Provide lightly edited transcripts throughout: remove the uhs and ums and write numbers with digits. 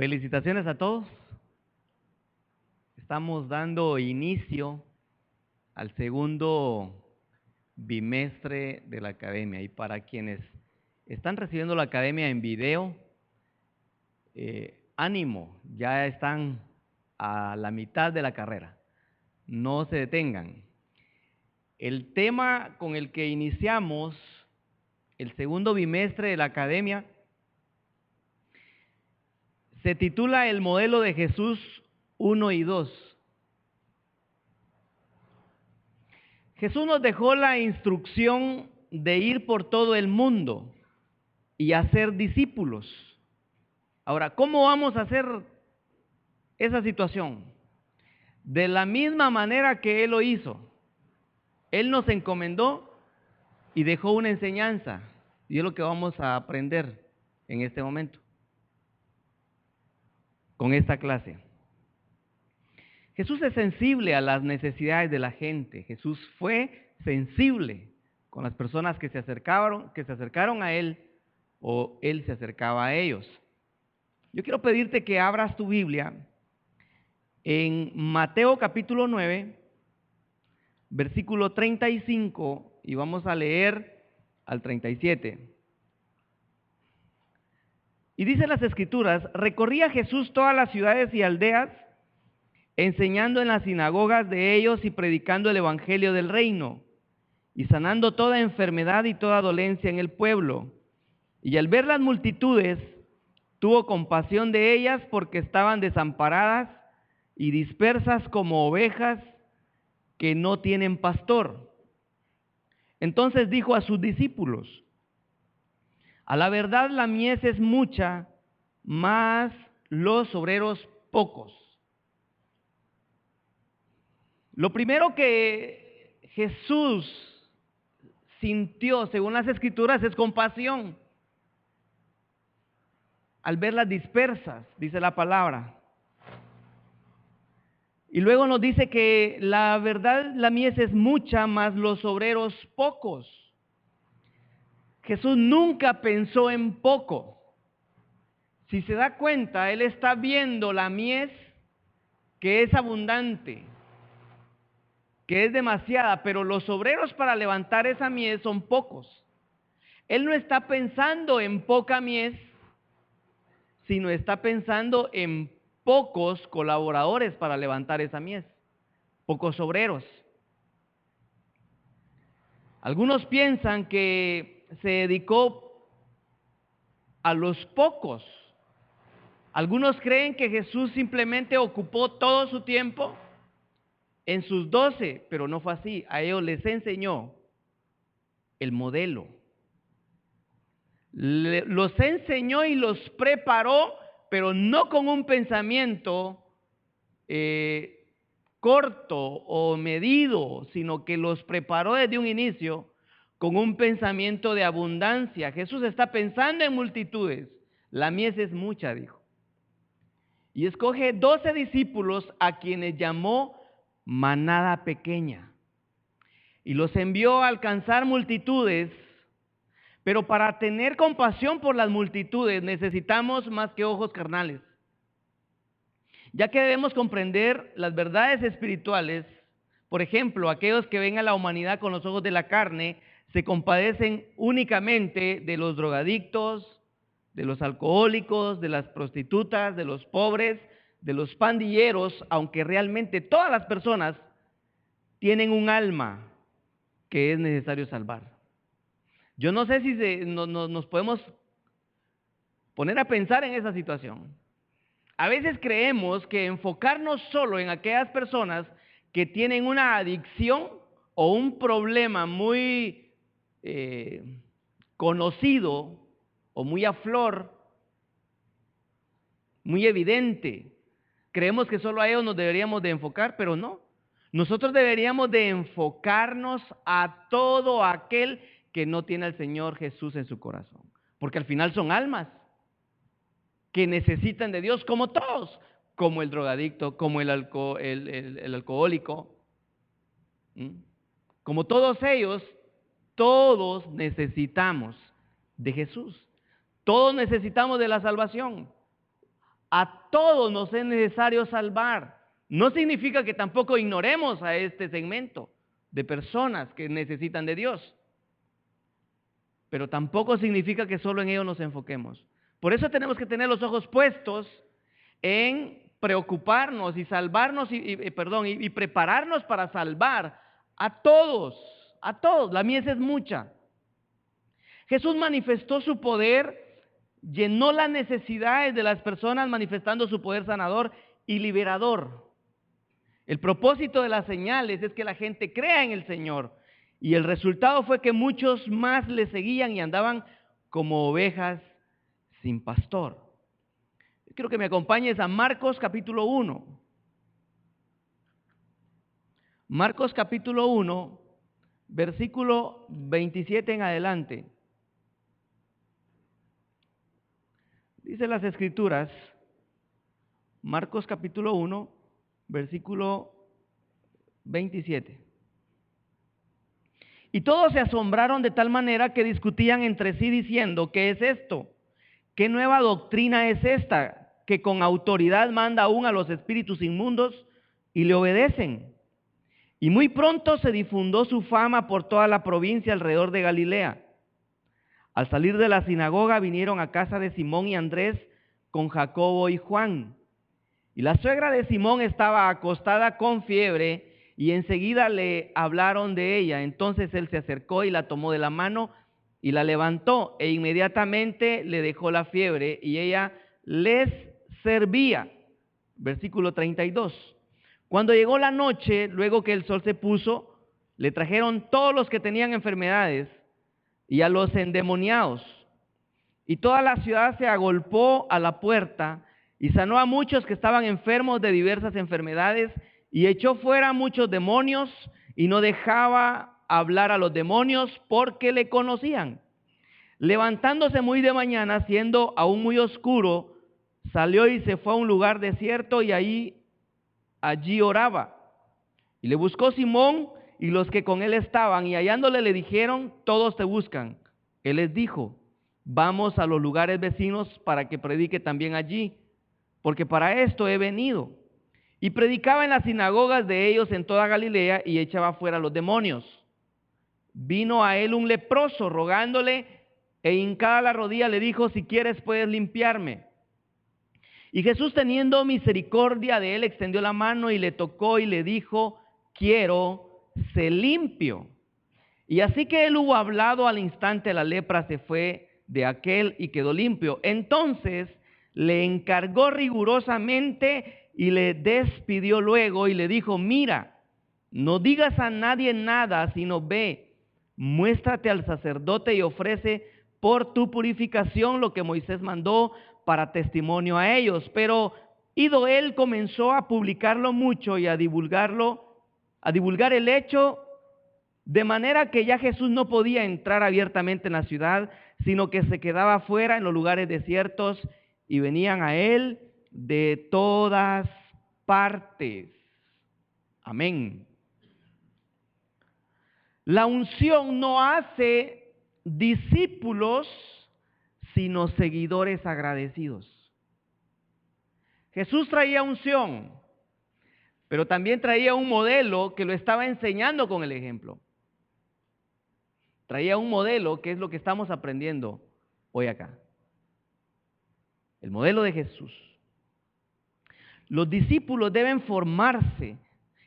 Felicitaciones a todos. Estamos dando inicio al segundo bimestre de la academia. Y para quienes están recibiendo la academia en video, ánimo, ya están a la mitad de la carrera. No se detengan. El tema con el que iniciamos el segundo bimestre de la academia se titula El modelo de Jesús 1 y 2. Jesús nos dejó la instrucción de ir por todo el mundo y hacer discípulos. Ahora, ¿cómo vamos a hacer esa situación? De la misma manera que Él lo hizo. Él nos encomendó y dejó una enseñanza. Y es lo que vamos a aprender en este momento, con esta clase. Jesús es sensible a las necesidades de la gente. Jesús fue sensible con las personas que se acercaron a Él o Él se acercaba a ellos. Yo quiero pedirte que abras tu Biblia en Mateo capítulo 9, versículo 35, y vamos a leer al 37. Y dice las Escrituras: recorría Jesús todas las ciudades y aldeas, enseñando en las sinagogas de ellos y predicando el evangelio del reino, y sanando toda enfermedad y toda dolencia en el pueblo. Y al ver las multitudes, tuvo compasión de ellas, porque estaban desamparadas y dispersas como ovejas que no tienen pastor. Entonces dijo a sus discípulos: a la verdad la mies es mucha, mas los obreros pocos. Lo primero que Jesús sintió, según las Escrituras, es compasión. Al verlas dispersas, dice la palabra. Y luego nos dice que la verdad, la mies es mucha, mas los obreros pocos. Jesús nunca pensó en poco. Si se da cuenta, Él está viendo la mies que es abundante, que es demasiada, pero los obreros para levantar esa mies son pocos. Él no está pensando en poca mies, sino está pensando en pocos colaboradores para levantar esa mies, pocos obreros. Algunos piensan que se dedicó a los pocos. Algunos creen que Jesús simplemente ocupó todo su tiempo en sus 12, pero no fue así. A ellos les enseñó el modelo. Los enseñó y los preparó, pero no con un pensamiento corto o medido, sino que los preparó desde un inicio con un pensamiento de abundancia. Jesús está pensando en multitudes. La mies es mucha, dijo. Y escoge 12 discípulos a quienes llamó manada pequeña. Y los envió a alcanzar multitudes. Pero para tener compasión por las multitudes necesitamos más que ojos carnales. Ya que debemos comprender las verdades espirituales, por ejemplo, aquellos que ven a la humanidad con los ojos de la carne, se compadecen únicamente de los drogadictos, de los alcohólicos, de las prostitutas, de los pobres, de los pandilleros, aunque realmente todas las personas tienen un alma que es necesario salvar. Yo no sé si nos podemos poner a pensar en esa situación. A veces creemos que enfocarnos solo en aquellas personas que tienen una adicción o un problema muy conocido o muy a flor, muy evidente, creemos que solo a ellos nos deberíamos de enfocar, pero no. Nosotros deberíamos de enfocarnos a todo aquel que no tiene al Señor Jesús en su corazón, porque al final son almas que necesitan de Dios, como todos, como el drogadicto, como el alcohólico, como todos ellos. Todos necesitamos de Jesús, todos necesitamos de la salvación. A todos nos es necesario salvar. No significa que tampoco ignoremos a este segmento de personas que necesitan de Dios, pero tampoco significa que solo en ellos nos enfoquemos. Por eso tenemos que tener los ojos puestos en preocuparnos y salvarnos y prepararnos para salvar a todos, a todos. La mies es mucha. Jesús manifestó su poder, llenó las necesidades de las personas manifestando su poder sanador y liberador. El propósito de las señales es que la gente crea en el Señor, y el resultado fue que muchos más le seguían y andaban como ovejas sin pastor. Quiero que me acompañes a Marcos capítulo 1. Marcos capítulo 1, versículo 27 en adelante. Dice las Escrituras, Marcos capítulo 1, versículo 27. Y todos se asombraron de tal manera que discutían entre sí diciendo, ¿qué es esto? ¿Qué nueva doctrina es esta? Que con autoridad manda aún a los espíritus inmundos y le obedecen. Y muy pronto se difundió su fama por toda la provincia alrededor de Galilea. Al salir de la sinagoga vinieron a casa de Simón y Andrés con Jacobo y Juan. Y la suegra de Simón estaba acostada con fiebre y enseguida le hablaron de ella. Entonces él se acercó y la tomó de la mano y la levantó e inmediatamente le dejó la fiebre y ella les servía. Versículo 32. Cuando llegó la noche, luego que el sol se puso, le trajeron todos los que tenían enfermedades y a los endemoniados. Y toda la ciudad se agolpó a la puerta y sanó a muchos que estaban enfermos de diversas enfermedades y echó fuera a muchos demonios y no dejaba hablar a los demonios porque le conocían. Levantándose muy de mañana, siendo aún muy oscuro, salió y se fue a un lugar desierto y allí oraba. Y le buscó Simón y los que con él estaban, y hallándole le dijeron, todos te buscan. Él les dijo, vamos a los lugares vecinos para que predique también allí, porque para esto he venido. Y predicaba en las sinagogas de ellos en toda Galilea y echaba fuera los demonios. Vino a él un leproso rogándole, e hincada la rodilla le dijo, si quieres puedes limpiarme. Y Jesús, teniendo misericordia de él, extendió la mano y le tocó y le dijo, quiero, sé limpio. Y así que él hubo hablado, al instante la lepra se fue de aquel y quedó limpio. Entonces le encargó rigurosamente y le despidió luego y le dijo, mira, no digas a nadie nada, sino ve, muéstrate al sacerdote y ofrece por tu purificación lo que Moisés mandó para testimonio a ellos. Pero ido él comenzó a publicarlo mucho y a divulgar el hecho, de manera que ya Jesús no podía entrar abiertamente en la ciudad, sino que se quedaba afuera en los lugares desiertos y venían a él de todas partes. Amén. La unción no hace discípulos, sino seguidores agradecidos. Jesús traía unción, pero también traía un modelo que lo estaba enseñando con el ejemplo. Traía un modelo que es lo que estamos aprendiendo hoy acá. El modelo de Jesús. Los discípulos deben formarse.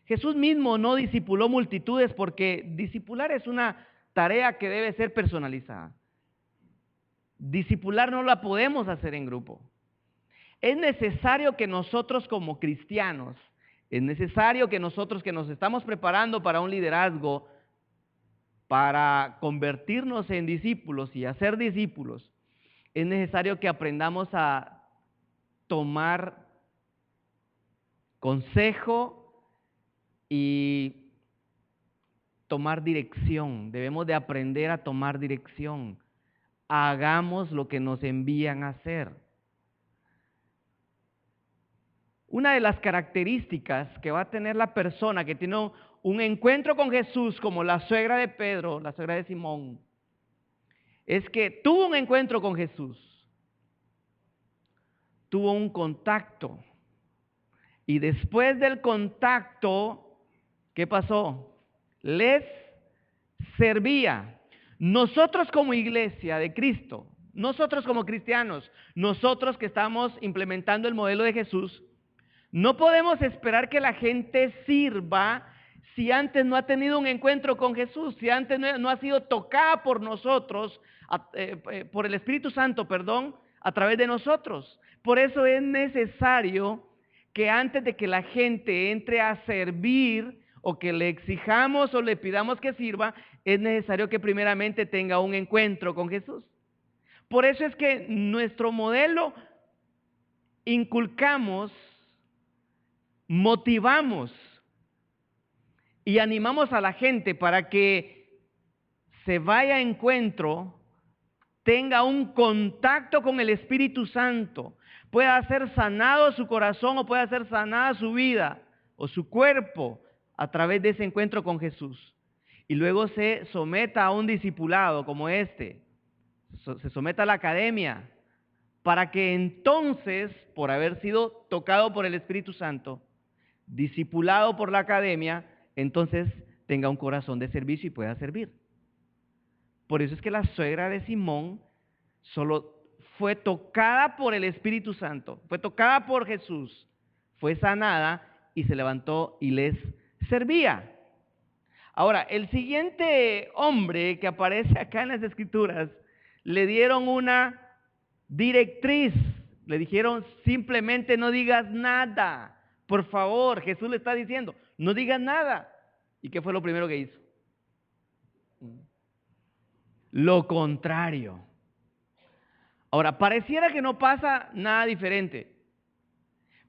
Jesús mismo no discipuló multitudes porque discipular es una tarea que debe ser personalizada. Discipular no la podemos hacer en grupo. Es necesario que nosotros como cristianos, es necesario que nosotros que nos estamos preparando para un liderazgo, para convertirnos en discípulos y hacer discípulos, es necesario que aprendamos a tomar consejo y tomar dirección. Debemos de aprender a tomar dirección. Hagamos lo que nos envían a hacer. Una de las características que va a tener la persona que tiene un encuentro con Jesús, como la suegra de Pedro, la suegra de Simón, es que tuvo un encuentro con Jesús. tuvo un contacto. Y después del contacto, ¿qué pasó? Les servía. Nosotros como iglesia de Cristo, nosotros como cristianos, nosotros que estamos implementando el modelo de Jesús, no podemos esperar que la gente sirva si antes no ha tenido un encuentro con Jesús, si antes no ha sido tocada por nosotros, por el Espíritu Santo, perdón, a través de nosotros. Por eso es necesario que antes de que la gente entre a servir o que le exijamos o le pidamos que sirva, es necesario que primeramente tenga un encuentro con Jesús. Por eso es que nuestro modelo inculcamos, motivamos y animamos a la gente para que se vaya a encuentro, tenga un contacto con el Espíritu Santo, pueda ser sanado su corazón o pueda ser sanada su vida o su cuerpo a través de ese encuentro con Jesús. Y luego se someta a un discipulado como este, se someta a la academia, para que entonces, por haber sido tocado por el Espíritu Santo, discipulado por la academia, entonces tenga un corazón de servicio y pueda servir. Por eso es que la suegra de Simón solo fue tocada por el Espíritu Santo, fue tocada por Jesús, fue sanada y se levantó y les servía. Ahora, el siguiente hombre que aparece acá en las Escrituras, le dieron una directriz, le dijeron simplemente no digas nada. Por favor, Jesús le está diciendo, no digas nada. ¿Y qué fue lo primero que hizo? Lo contrario. Ahora, pareciera que no pasa nada diferente,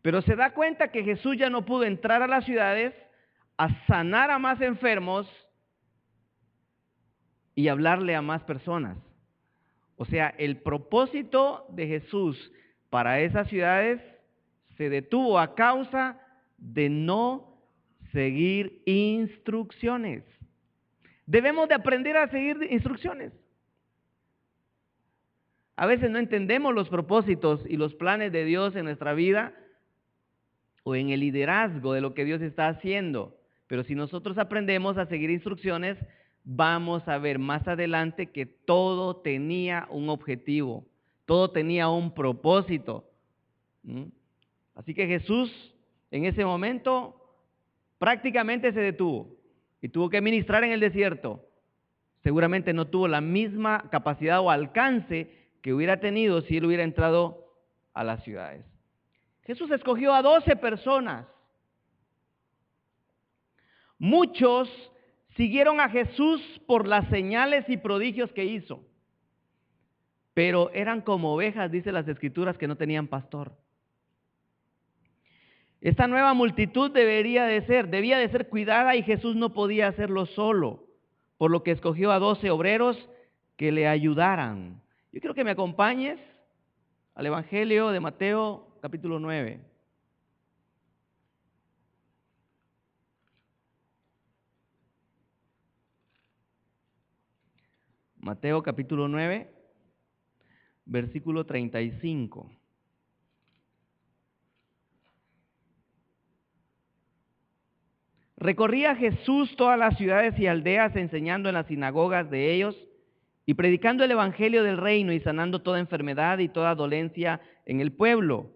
pero se da cuenta que Jesús ya no pudo entrar a las ciudades a sanar a más enfermos y hablarle a más personas. O sea, el propósito de Jesús para esas ciudades se detuvo a causa de no seguir instrucciones. Debemos de aprender a seguir instrucciones. A veces no entendemos los propósitos y los planes de Dios en nuestra vida o en el liderazgo de lo que Dios está haciendo. Pero si nosotros aprendemos a seguir instrucciones, vamos a ver más adelante que todo tenía un objetivo, todo tenía un propósito. Así que Jesús en ese momento prácticamente se detuvo y tuvo que ministrar en el desierto. Seguramente no tuvo la misma capacidad o alcance que hubiera tenido si él hubiera entrado a las ciudades. Jesús escogió a 12 personas. Muchos siguieron a Jesús por las señales y prodigios que hizo, pero eran como ovejas, dice las Escrituras, que no tenían pastor. Esta nueva multitud debía de ser cuidada y Jesús no podía hacerlo solo, por lo que escogió a 12 obreros que le ayudaran. Yo quiero que me acompañes al Evangelio de Mateo, capítulo 9. Mateo capítulo 9, versículo 35. Recorría Jesús todas las ciudades y aldeas, enseñando en las sinagogas de ellos y predicando el evangelio del reino y sanando toda enfermedad y toda dolencia en el pueblo.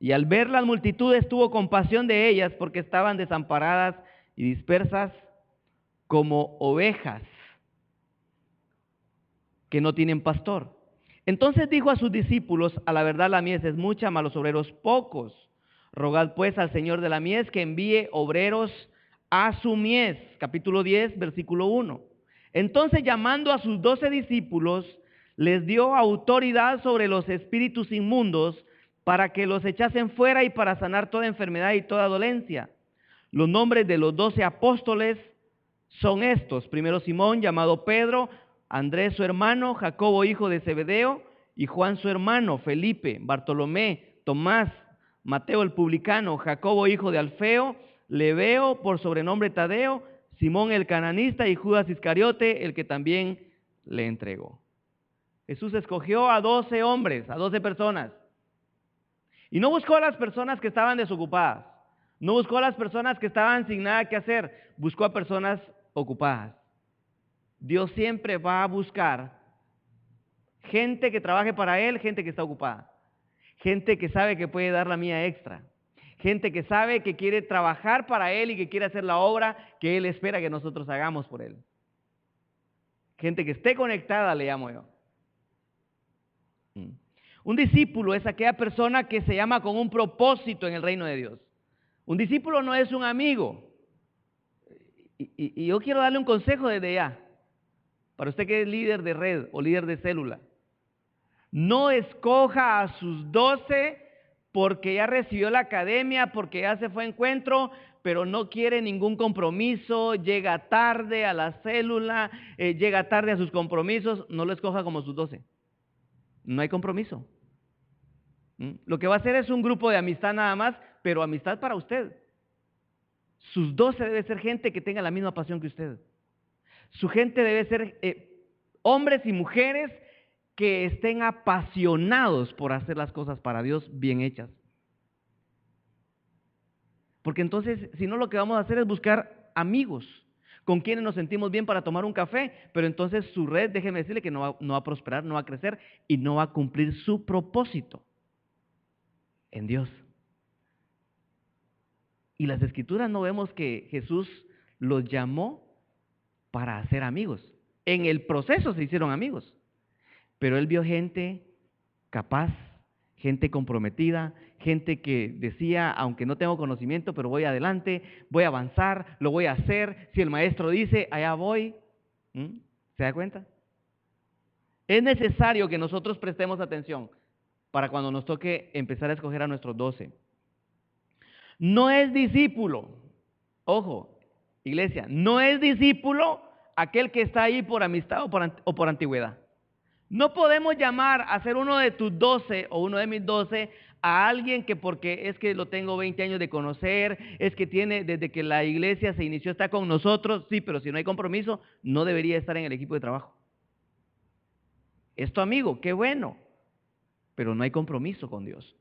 Y al ver las multitudes tuvo compasión de ellas porque estaban desamparadas y dispersas como ovejas que no tienen pastor. Entonces dijo a sus discípulos: a la verdad la mies es mucha, mas los obreros pocos. Rogad pues al Señor de la mies que envíe obreros a su mies. Capítulo 10, versículo 1. Entonces, llamando a sus 12 discípulos, les dio autoridad sobre los espíritus inmundos para que los echasen fuera y para sanar toda enfermedad y toda dolencia. Los nombres de los 12 apóstoles son estos: primero Simón, llamado Pedro, Andrés su hermano, Jacobo hijo de Zebedeo y Juan su hermano, Felipe, Bartolomé, Tomás, Mateo el publicano, Jacobo hijo de Alfeo, Lebeo por sobrenombre Tadeo, Simón el cananista y Judas Iscariote, el que también le entregó. Jesús escogió a 12 hombres, a 12 personas. Y no buscó a las personas que estaban desocupadas. No buscó a las personas que estaban sin nada que hacer. Buscó a personas ocupadas. Dios siempre va a buscar gente que trabaje para Él, gente que está ocupada. Gente que sabe que puede dar la mía extra. Gente que sabe que quiere trabajar para Él y que quiere hacer la obra que Él espera que nosotros hagamos por Él. Gente que esté conectada, le llamo yo. Un discípulo es aquella persona que se llama con un propósito en el reino de Dios. Un discípulo no es un amigo. Y yo quiero darle un consejo desde ya. Para usted que es líder de red o líder de célula. No escoja a sus 12 porque ya recibió la academia, porque ya se fue a encuentro, pero no quiere ningún compromiso, llega tarde a la célula, llega tarde a sus compromisos. No lo escoja como sus 12. No hay compromiso. Lo que va a hacer es un grupo de amistad nada más, pero amistad para usted. Sus 12 debe ser gente que tenga la misma pasión que usted. Su gente debe ser hombres y mujeres que estén apasionados por hacer las cosas para Dios bien hechas. Porque entonces, si no, lo que vamos a hacer es buscar amigos con quienes nos sentimos bien para tomar un café, pero entonces su red, déjeme decirle que no va a prosperar, no va a crecer y no va a cumplir su propósito en Dios. Y las Escrituras no vemos que Jesús los llamó para hacer amigos. En el proceso se hicieron amigos, pero Él vio gente capaz, gente comprometida, gente que decía, aunque no tengo conocimiento, pero voy adelante, voy a avanzar, lo voy a hacer. Si el maestro dice, allá voy. ¿Se da cuenta? Es necesario que nosotros prestemos atención para cuando nos toque empezar a escoger a nuestros 12. No es discípulo, ojo, iglesia, no es discípulo aquel que está ahí por amistad o por antigüedad. No podemos llamar a ser uno de tus 12 o uno de mis 12 a alguien que porque es que lo tengo 20 años de conocer, es que tiene desde que la iglesia se inició está con nosotros, sí, pero si no hay compromiso, no debería estar en el equipo de trabajo. Es tu amigo, qué bueno, pero no hay compromiso con Dios.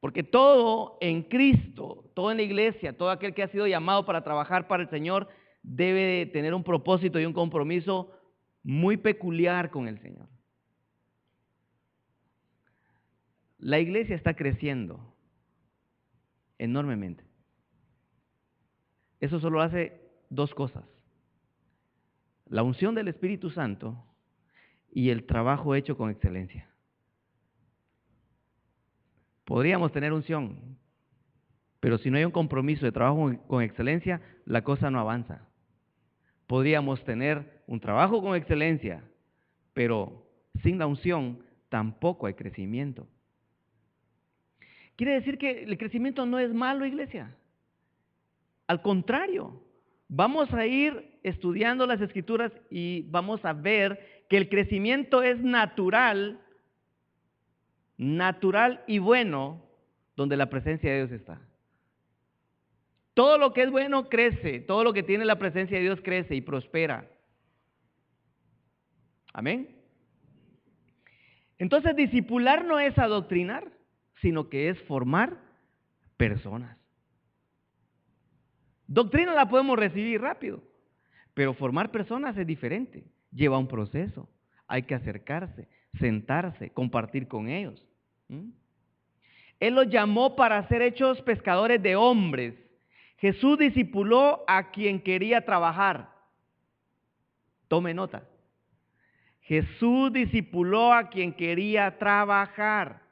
Porque todo en Cristo, todo en la iglesia, todo aquel que ha sido llamado para trabajar para el Señor, debe tener un propósito y un compromiso muy peculiar con el Señor. La iglesia está creciendo enormemente. Eso solo hace dos cosas: la unción del Espíritu Santo y el trabajo hecho con excelencia. Podríamos tener unción, pero si no hay un compromiso de trabajo con excelencia, la cosa no avanza. Podríamos tener un trabajo con excelencia, pero sin la unción tampoco hay crecimiento. Quiere decir que el crecimiento no es malo, iglesia. Al contrario, vamos a ir estudiando las Escrituras y vamos a ver que el crecimiento es natural y bueno donde la presencia de Dios está. Todo lo que es bueno crece, todo lo que tiene la presencia de Dios crece y prospera. Amén. Entonces, discipular no es adoctrinar, sino que es formar personas. Doctrina la podemos recibir rápido, pero formar personas es diferente. Lleva un proceso. Hay que acercarse, sentarse, compartir con ellos. Él los llamó para ser hechos pescadores de hombres. Jesús discipuló a quien quería trabajar. Tome nota. Jesús discipuló a quien quería trabajar.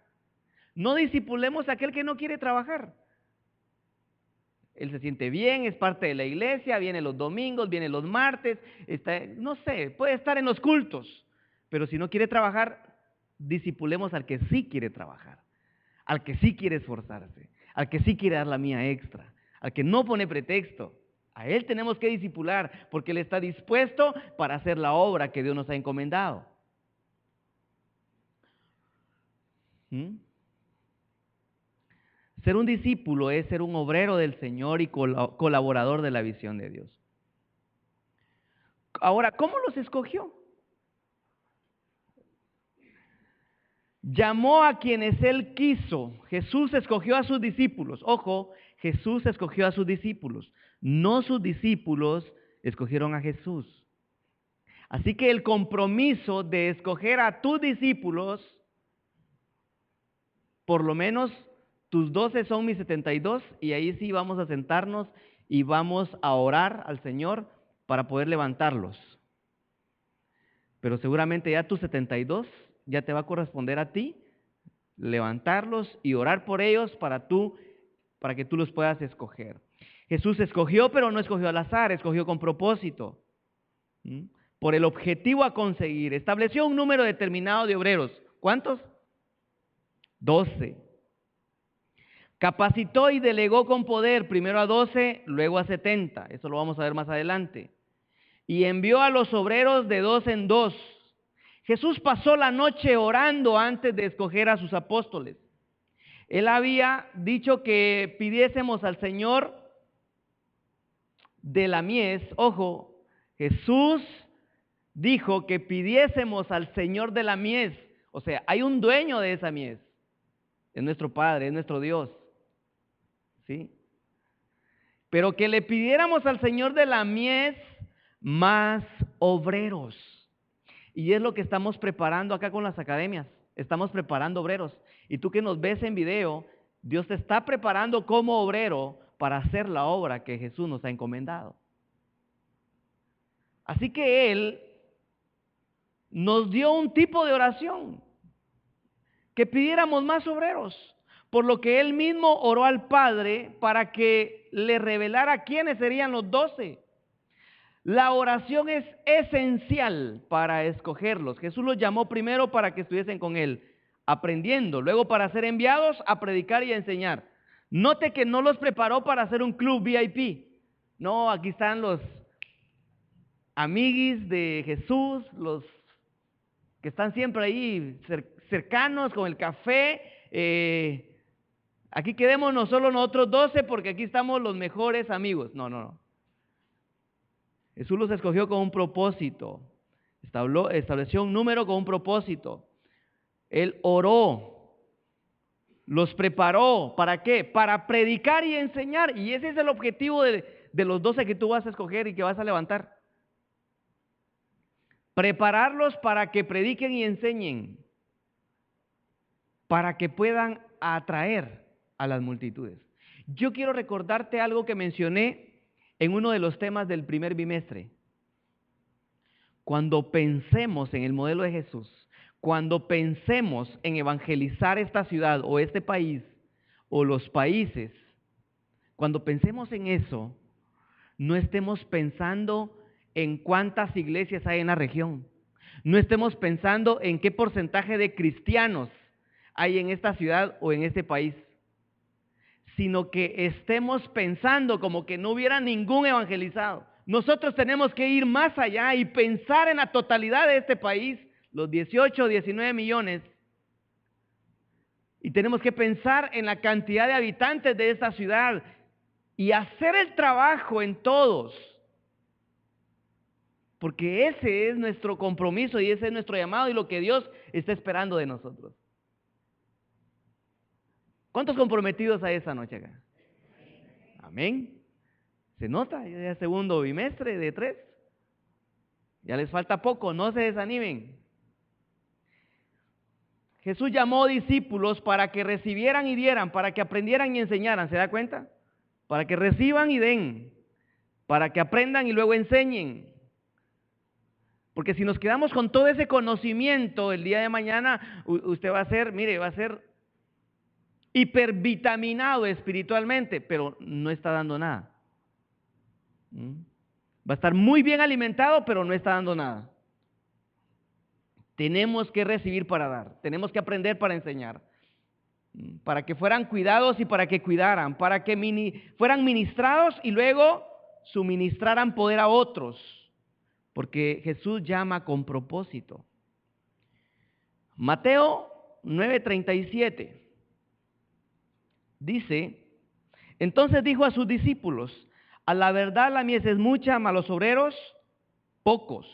No discipulemos a aquel que no quiere trabajar. Él se siente bien, es parte de la iglesia, viene los domingos, viene los martes, no sé, puede estar en los cultos. Pero si no quiere trabajar, discipulemos al que sí quiere trabajar, al que sí quiere esforzarse, al que sí quiere dar la mía extra, al que no pone pretexto. A él tenemos que discipular porque él está dispuesto para hacer la obra que Dios nos ha encomendado. Ser un discípulo es ser un obrero del Señor y colaborador de la visión de Dios. Ahora, ¿cómo los escogió? Llamó a quienes él quiso. Jesús escogió a sus discípulos. Ojo, Jesús escogió a sus discípulos. No sus discípulos escogieron a Jesús. Así que el compromiso de escoger a tus discípulos, por lo menos tus 12 son mis 72, y ahí sí vamos a sentarnos y vamos a orar al Señor para poder levantarlos. Pero seguramente ya tus 72 ya te va a corresponder a ti levantarlos y orar por ellos para que tú los puedas escoger. Jesús escogió, pero no escogió al azar, escogió con propósito, por el objetivo a conseguir. Estableció un número determinado de obreros. ¿Cuántos? 12. Capacitó y delegó con poder, primero a 12, luego a 70. Eso lo vamos a ver más adelante. Y envió a los obreros de 2 en 2. Jesús pasó la noche orando antes de escoger a sus apóstoles. Él había dicho que pidiésemos al Señor de la mies. Ojo, Jesús dijo que pidiésemos al Señor de la mies. O sea, hay un dueño de esa mies. Es nuestro Padre, es nuestro Dios. ¿Sí? Pero que le pidiéramos al Señor de la mies más obreros. Y es lo que estamos preparando acá con las academias. Estamos preparando obreros. Y tú que nos ves en video, Dios te está preparando como obrero para hacer la obra que Jesús nos ha encomendado. Así que Él nos dio un tipo de oración, que pidiéramos más obreros, por lo que Él mismo oró al Padre para que le revelara quiénes serían los 12. La oración es esencial para escogerlos. Jesús los llamó primero para que estuviesen con Él, aprendiendo, luego para ser enviados a predicar y a enseñar. Note que no los preparó para hacer un club VIP. No, aquí están los amiguis de Jesús, los que están siempre ahí cercanos con el café. Aquí quedémonos solo nosotros 12 porque aquí estamos los mejores amigos. No. Jesús los escogió con un propósito. Estableció un número con un propósito. Él oró, los preparó. ¿Para qué? Para predicar y enseñar. Y ese es el objetivo de los 12 que tú vas a escoger y que vas a levantar. Prepararlos para que prediquen y enseñen, para que puedan atraer a las multitudes. Yo quiero recordarte algo que mencioné en uno de los temas del primer bimestre. Cuando pensemos en el modelo de Jesús, cuando pensemos en evangelizar esta ciudad o este país o los países, cuando pensemos en eso, no estemos pensando en cuántas iglesias hay en la región. No estemos pensando en qué porcentaje de cristianos hay en esta ciudad o en este país, sino que estemos pensando como que no hubiera ningún evangelizado. Nosotros tenemos que ir más allá y pensar en la totalidad de este país, los 18 o 19 millones, y tenemos que pensar en la cantidad de habitantes de esta ciudad y hacer el trabajo en todos, porque ese es nuestro compromiso y ese es nuestro llamado y lo que Dios está esperando de nosotros. ¿Cuántos comprometidos hay esta noche acá? Amén. ¿Se nota? Ya es segundo bimestre de 3. Ya les falta poco, no se desanimen. Jesús llamó discípulos para que recibieran y dieran, para que aprendieran y enseñaran. ¿Se da cuenta? Para que reciban y den, para que aprendan y luego enseñen. Porque si nos quedamos con todo ese conocimiento, el día de mañana usted va a ser hipervitaminado espiritualmente, pero no está dando nada. Va a estar muy bien alimentado, pero no está dando nada. Tenemos que recibir para dar, tenemos que aprender para enseñar, para que fueran cuidados y para que cuidaran, para que fueran ministrados y luego suministraran poder a otros, porque Jesús llama con propósito. Mateo 9:37 dice: entonces dijo a sus discípulos, a la verdad la mies es mucha, mas los obreros pocos.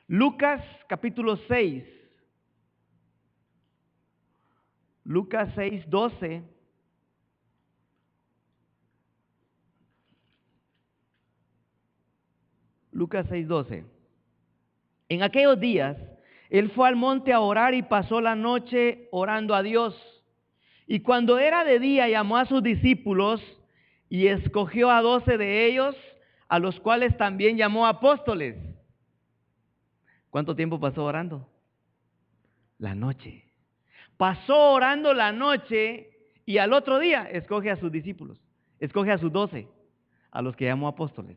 Lucas capítulo 6, Lucas 6:12. Lucas 6:12. En aquellos días, él fue al monte a orar y pasó la noche orando a Dios. Y cuando era de día, llamó a sus discípulos y escogió a 12 de ellos, a los cuales también llamó apóstoles. ¿Cuánto tiempo pasó orando? La noche. Pasó orando la noche y al otro día escoge a sus discípulos, escoge a sus 12, a los que llamó apóstoles.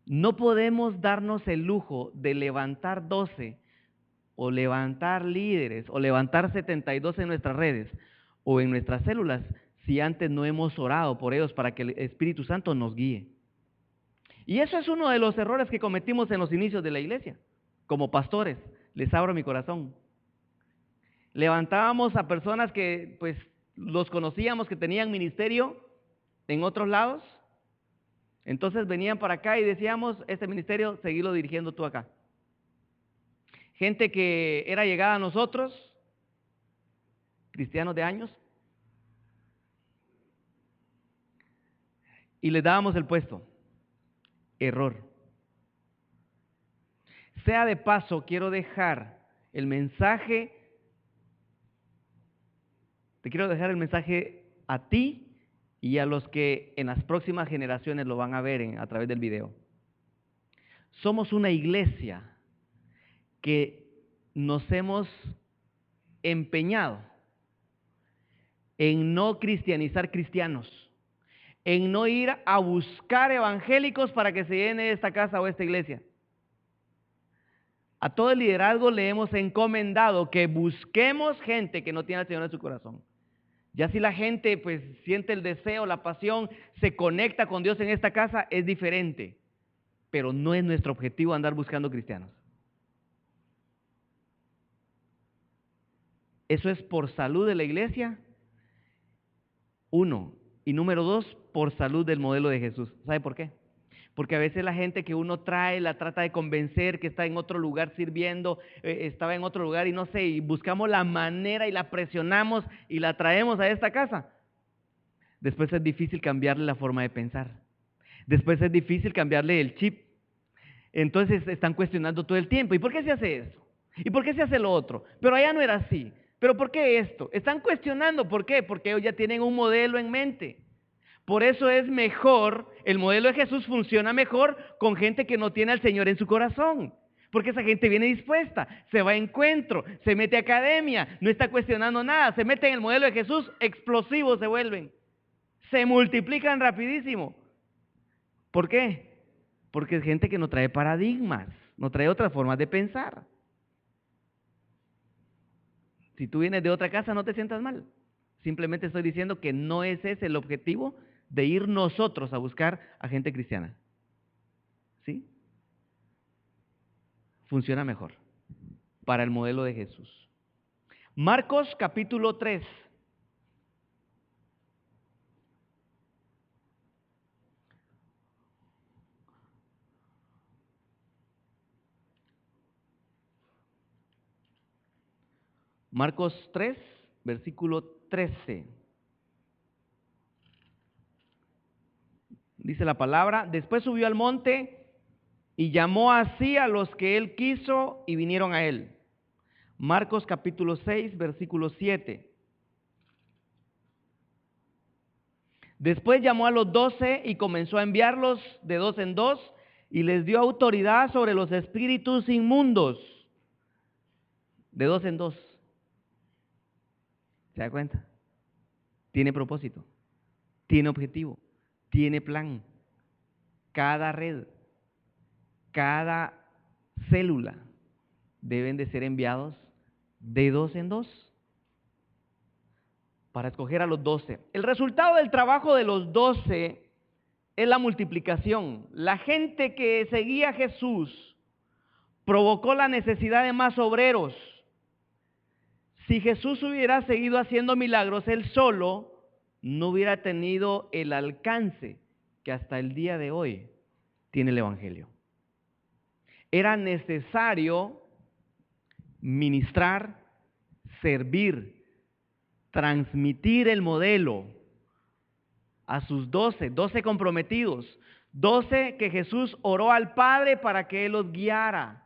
No podemos darnos el lujo de levantar 12 o levantar líderes o levantar 72 en nuestras redes o en nuestras células si antes no hemos orado por ellos para que el Espíritu Santo nos guíe. Y eso es uno de los errores que cometimos en los inicios de la iglesia. Como pastores, les abro mi corazón. Levantábamos a personas que pues los conocíamos, que tenían ministerio en otros lados. Entonces venían para acá y decíamos, este ministerio, seguilo dirigiendo tú acá. Gente que era llegada a nosotros, cristianos de años, y les dábamos el puesto. Error. Sea de paso, quiero dejar el mensaje, te quiero dejar el mensaje a ti y a los que en las próximas generaciones lo van a ver a través del video. Somos una iglesia que nos hemos empeñado en no cristianizar cristianos, en no ir a buscar evangélicos para que se llene esta casa o esta iglesia. A todo el liderazgo le hemos encomendado que busquemos gente que no tiene al Señor en su corazón. Ya si la gente pues siente el deseo, la pasión, se conecta con Dios en esta casa, es diferente. Pero no es nuestro objetivo andar buscando cristianos. Eso es por salud de la iglesia, 1. Y número 2, por salud del modelo de Jesús. ¿Sabe por qué? Porque a veces la gente que uno trae la trata de convencer que está en otro lugar sirviendo, estaba en otro lugar y no sé, y buscamos la manera y la presionamos y la traemos a esta casa. Después es difícil cambiarle la forma de pensar. Después es difícil cambiarle el chip. Entonces están cuestionando todo el tiempo. ¿Y por qué se hace eso? ¿Y por qué se hace lo otro? Pero allá no era así. ¿Pero por qué esto? Están cuestionando. ¿Por qué? Porque ellos ya tienen un modelo en mente. Por eso es mejor, el modelo de Jesús funciona mejor con gente que no tiene al Señor en su corazón. Porque esa gente viene dispuesta, se va a encuentro, se mete a academia, no está cuestionando nada, se mete en el modelo de Jesús, explosivos se vuelven. Se multiplican rapidísimo. ¿Por qué? Porque es gente que no trae paradigmas, no trae otras formas de pensar. Si tú vienes de otra casa, no te sientas mal. Simplemente estoy diciendo que no es ese el objetivo de ir nosotros a buscar a gente cristiana. ¿Sí? Funciona mejor para el modelo de Jesús. Marcos capítulo 3. Marcos 3, versículo 13. Dice la palabra, después subió al monte y llamó así a los que él quiso y vinieron a él. Marcos capítulo 6, versículo 7. Después llamó a los 12 y comenzó a enviarlos de 2 en 2 y les dio autoridad sobre los espíritus inmundos. De 2 en 2. ¿Se da cuenta? Tiene propósito, tiene objetivo, tiene plan. Cada red, cada célula deben de ser enviados de 2 en 2 para escoger a los 12. El resultado del trabajo de los 12 es la multiplicación. La gente que seguía a Jesús provocó la necesidad de más obreros. Si Jesús hubiera seguido haciendo milagros él solo, no hubiera tenido el alcance que hasta el día de hoy tiene el Evangelio. Era necesario ministrar, servir, transmitir el modelo a sus 12 comprometidos, 12 que Jesús oró al Padre para que Él los guiara.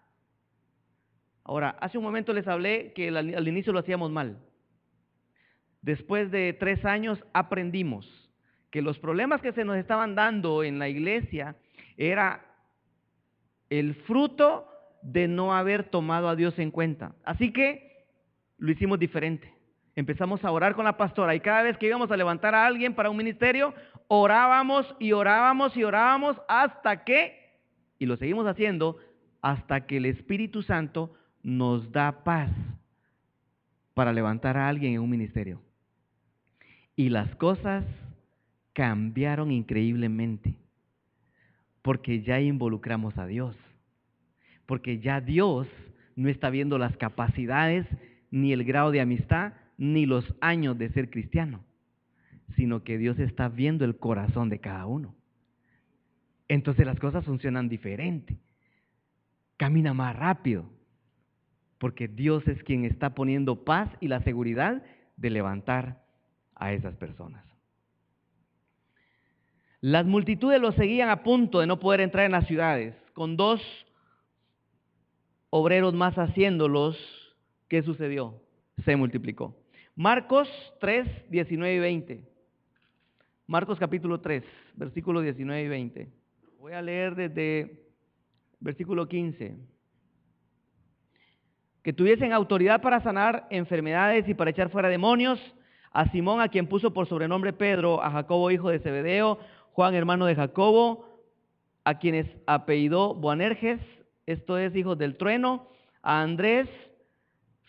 Ahora, hace un momento les hablé que al inicio lo hacíamos mal. Después de 3 años aprendimos que los problemas que se nos estaban dando en la iglesia era el fruto de no haber tomado a Dios en cuenta. Así que lo hicimos diferente. Empezamos a orar con la pastora y cada vez que íbamos a levantar a alguien para un ministerio, orábamos y orábamos y orábamos hasta que, y lo seguimos haciendo, hasta que el Espíritu Santo nos da paz para levantar a alguien en un ministerio. Y las cosas cambiaron increíblemente, porque ya involucramos a Dios, porque ya Dios no está viendo las capacidades, ni el grado de amistad, ni los años de ser cristiano, sino que Dios está viendo el corazón de cada uno. Entonces las cosas funcionan diferente, camina más rápido, porque Dios es quien está poniendo paz y la seguridad de levantar a esas personas. Las multitudes los seguían a punto de no poder entrar en las ciudades, con 2 obreros más haciéndolos. ¿Qué sucedió? Se multiplicó. Marcos 3, 19 y 20. Marcos capítulo 3, versículos 19 y 20. Voy a leer desde versículo 15. Que tuviesen autoridad para sanar enfermedades y para echar fuera demonios, a Simón, a quien puso por sobrenombre Pedro, a Jacobo hijo de Zebedeo, Juan hermano de Jacobo, a quienes apellidó Boanerges, esto es, hijos del trueno, a Andrés,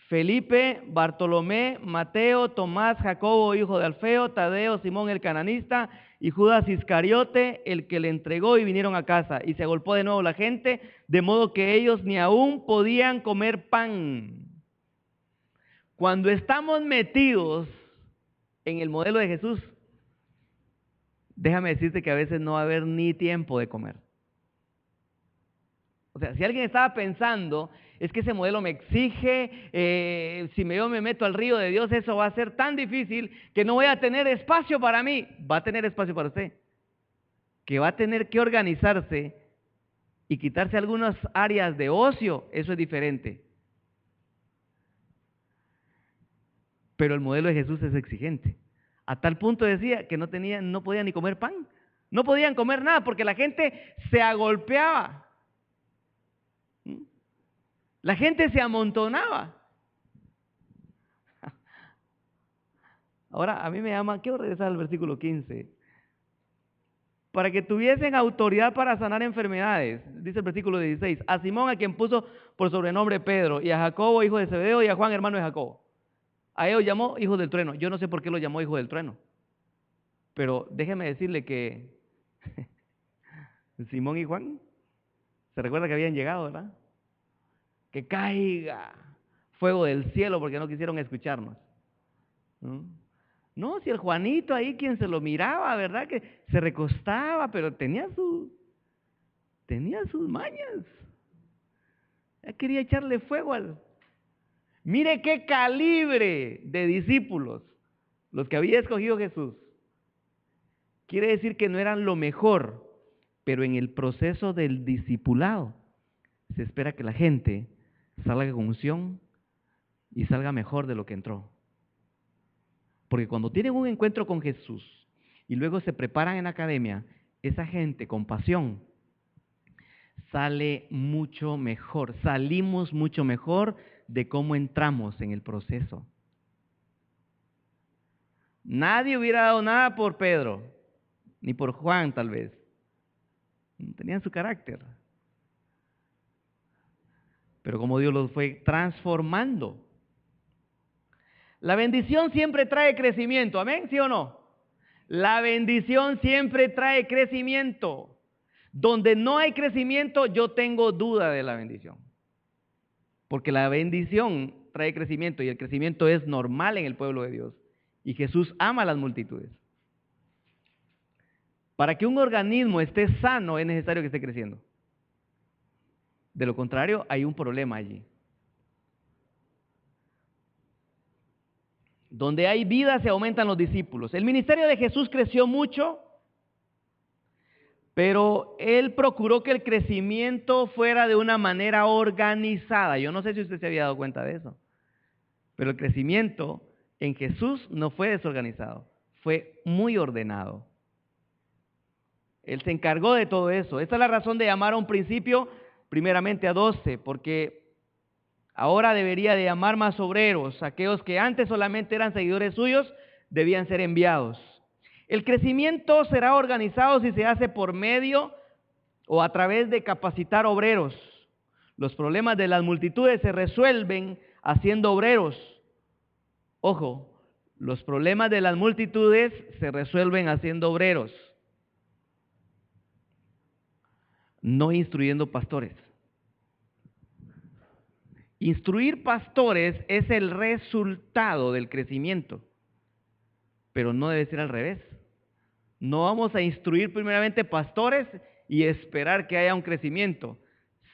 Felipe, Bartolomé, Mateo, Tomás, Jacobo hijo de Alfeo, Tadeo, Simón el cananista y Judas Iscariote, el que le entregó, y vinieron a casa. Y se agolpó de nuevo la gente, de modo que ellos ni aún podían comer pan. Cuando estamos metidos en el modelo de Jesús, déjame decirte que a veces no va a haber ni tiempo de comer. O sea, si alguien estaba pensando, es que ese modelo me exige, si yo me meto al río de Dios, eso va a ser tan difícil que no voy a tener espacio para mí. Va a tener espacio para usted, que va a tener que organizarse y quitarse algunas áreas de ocio, eso es diferente. Pero el modelo de Jesús es exigente. A tal punto decía que no podían ni comer pan. No podían comer nada porque la gente se agolpeaba. La gente se amontonaba. Ahora, a mí me llama, quiero regresar al versículo 15. Para que tuviesen autoridad para sanar enfermedades, dice el versículo 16, a Simón, a quien puso por sobrenombre Pedro, y a Jacobo, hijo de Zebedeo, y a Juan, hermano de Jacobo. A ellos llamó hijos del trueno. Yo no sé por qué los llamó hijos del trueno, pero déjeme decirle que Simón y Juan, se recuerda que habían llegado, ¿verdad? Que caiga fuego del cielo porque no quisieron escucharnos. No, si el Juanito ahí, quien se lo miraba, ¿verdad? Que se recostaba, pero tenía sus mañas. Ya quería echarle fuego al... Mire qué calibre de discípulos los que había escogido Jesús. Quiere decir que no eran lo mejor, pero en el proceso del discipulado se espera que la gente salga con unción y salga mejor de lo que entró. Porque cuando tienen un encuentro con Jesús y luego se preparan en la academia, esa gente con pasión sale mucho mejor, salimos mucho mejor de cómo entramos en el proceso. Nadie hubiera dado nada por Pedro, ni por Juan tal vez. Tenían su carácter. Pero como Dios los fue transformando. La bendición siempre trae crecimiento, ¿amén? ¿Sí o no? La bendición siempre trae crecimiento. Donde no hay crecimiento, yo tengo duda de la bendición. Porque la bendición trae crecimiento y el crecimiento es normal en el pueblo de Dios. Y Jesús ama a las multitudes. Para que un organismo esté sano es necesario que esté creciendo. De lo contrario, hay un problema allí. Donde hay vida se aumentan los discípulos. El ministerio de Jesús creció mucho, pero Él procuró que el crecimiento fuera de una manera organizada. Yo no sé si usted se había dado cuenta de eso, pero el crecimiento en Jesús no fue desorganizado, fue muy ordenado. Él se encargó de todo eso. Esta es la razón de llamar a un principio primeramente a 12, porque ahora debería de llamar más obreros. Aquellos que antes solamente eran seguidores suyos debían ser enviados. El crecimiento será organizado si se hace por medio o a través de capacitar obreros. Los problemas de las multitudes se resuelven haciendo obreros. Ojo, los problemas de las multitudes se resuelven haciendo obreros, no instruyendo pastores. Instruir pastores es el resultado del crecimiento, pero no debe ser al revés. No vamos a instruir primeramente pastores y esperar que haya un crecimiento.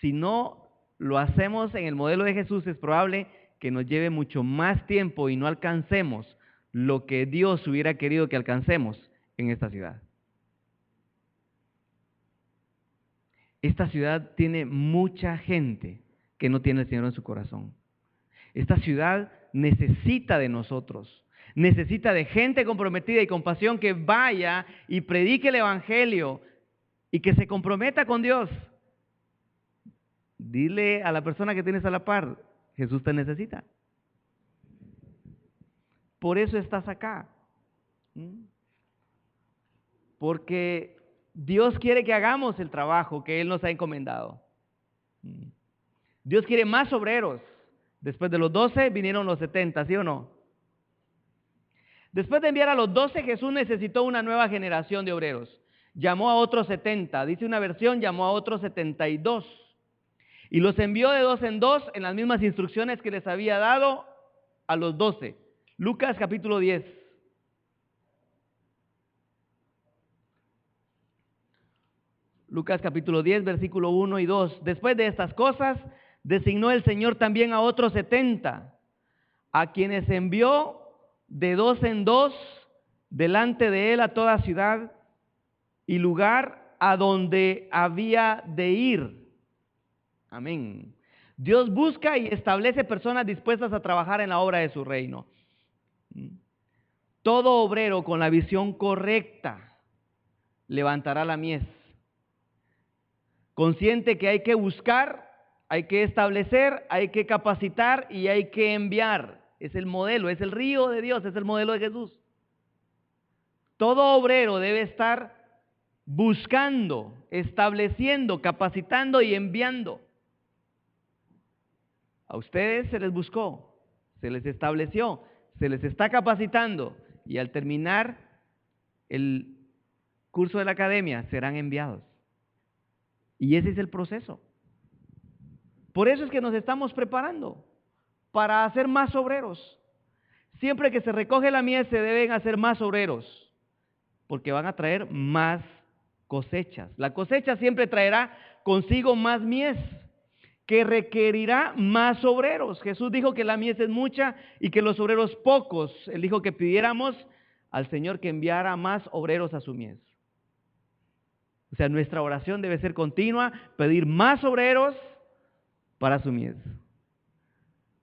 Si no lo hacemos en el modelo de Jesús, es probable que nos lleve mucho más tiempo y no alcancemos lo que Dios hubiera querido que alcancemos en esta ciudad. Esta ciudad tiene mucha gente que no tiene el Señor en su corazón. Esta ciudad necesita de nosotros, necesita de gente comprometida y con pasión que vaya y predique el Evangelio y que se comprometa con Dios. Dile a la persona que tienes a la par, Jesús te necesita. Por eso estás acá. Porque Dios quiere que hagamos el trabajo que Él nos ha encomendado. Dios quiere más obreros. Después de los 12 vinieron los 70, ¿sí o no? Después de enviar a los 12, Jesús necesitó una nueva generación de obreros. Llamó a otros 70, dice una versión, llamó a otros 72. Y los envió de 2 en 2 en las mismas instrucciones que les había dado a los 12. Lucas capítulo 10. Lucas capítulo 10, versículo 1 y 2. Después de estas cosas, designó el Señor también a otros 70, a quienes envió de 2 en 2 delante de él a toda ciudad y lugar a donde había de ir. Amén. Dios busca y establece personas dispuestas a trabajar en la obra de su reino. Todo obrero con la visión correcta levantará la mies. Consciente que hay que buscar, hay que establecer, hay que capacitar y hay que enviar. Es el modelo, es el río de Dios, es el modelo de Jesús. Todo obrero debe estar buscando, estableciendo, capacitando y enviando. A ustedes se les buscó, se les estableció, se les está capacitando y al terminar el curso de la academia serán enviados. Y ese es el proceso. Por eso es que nos estamos preparando para hacer más obreros. Siempre que se recoge la mies se deben hacer más obreros, porque van a traer más cosechas. La cosecha siempre traerá consigo más mies, que requerirá más obreros. Jesús dijo que la mies es mucha y que los obreros pocos. Él dijo que pidiéramos al Señor que enviara más obreros a su mies. O sea, nuestra oración debe ser continua, pedir más obreros para su mies.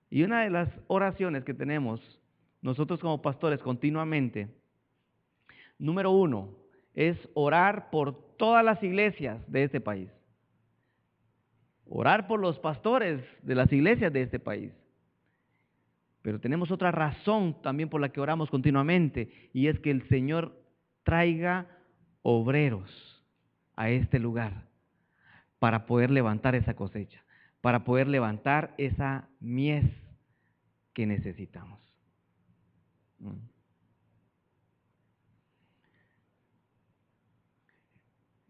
Y una de las oraciones que tenemos nosotros como pastores continuamente, número 1, es orar por todas las iglesias de este país. Orar por los pastores de las iglesias de este país. Pero tenemos otra razón también por la que oramos continuamente, y es que el Señor traiga obreros a este lugar para poder levantar esa cosecha, para poder levantar esa mies que necesitamos.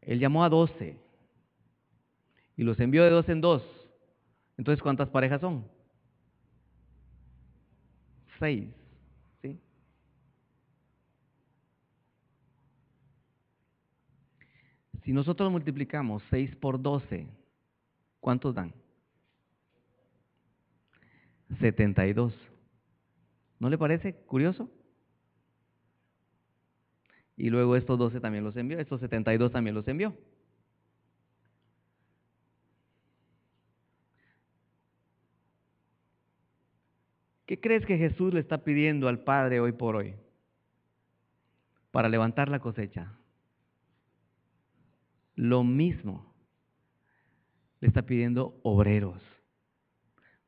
Él llamó a 12 y los envió de 2 en 2. Entonces, ¿cuántas parejas son? 6, ¿sí? Si nosotros multiplicamos 6 por 12, ¿cuántos dan? 72. ¿No le parece curioso? Y luego estos 12 también los envió, estos 72 también los envió. ¿Qué crees que Jesús le está pidiendo al Padre hoy por hoy para levantar la cosecha? Lo mismo le está pidiendo obreros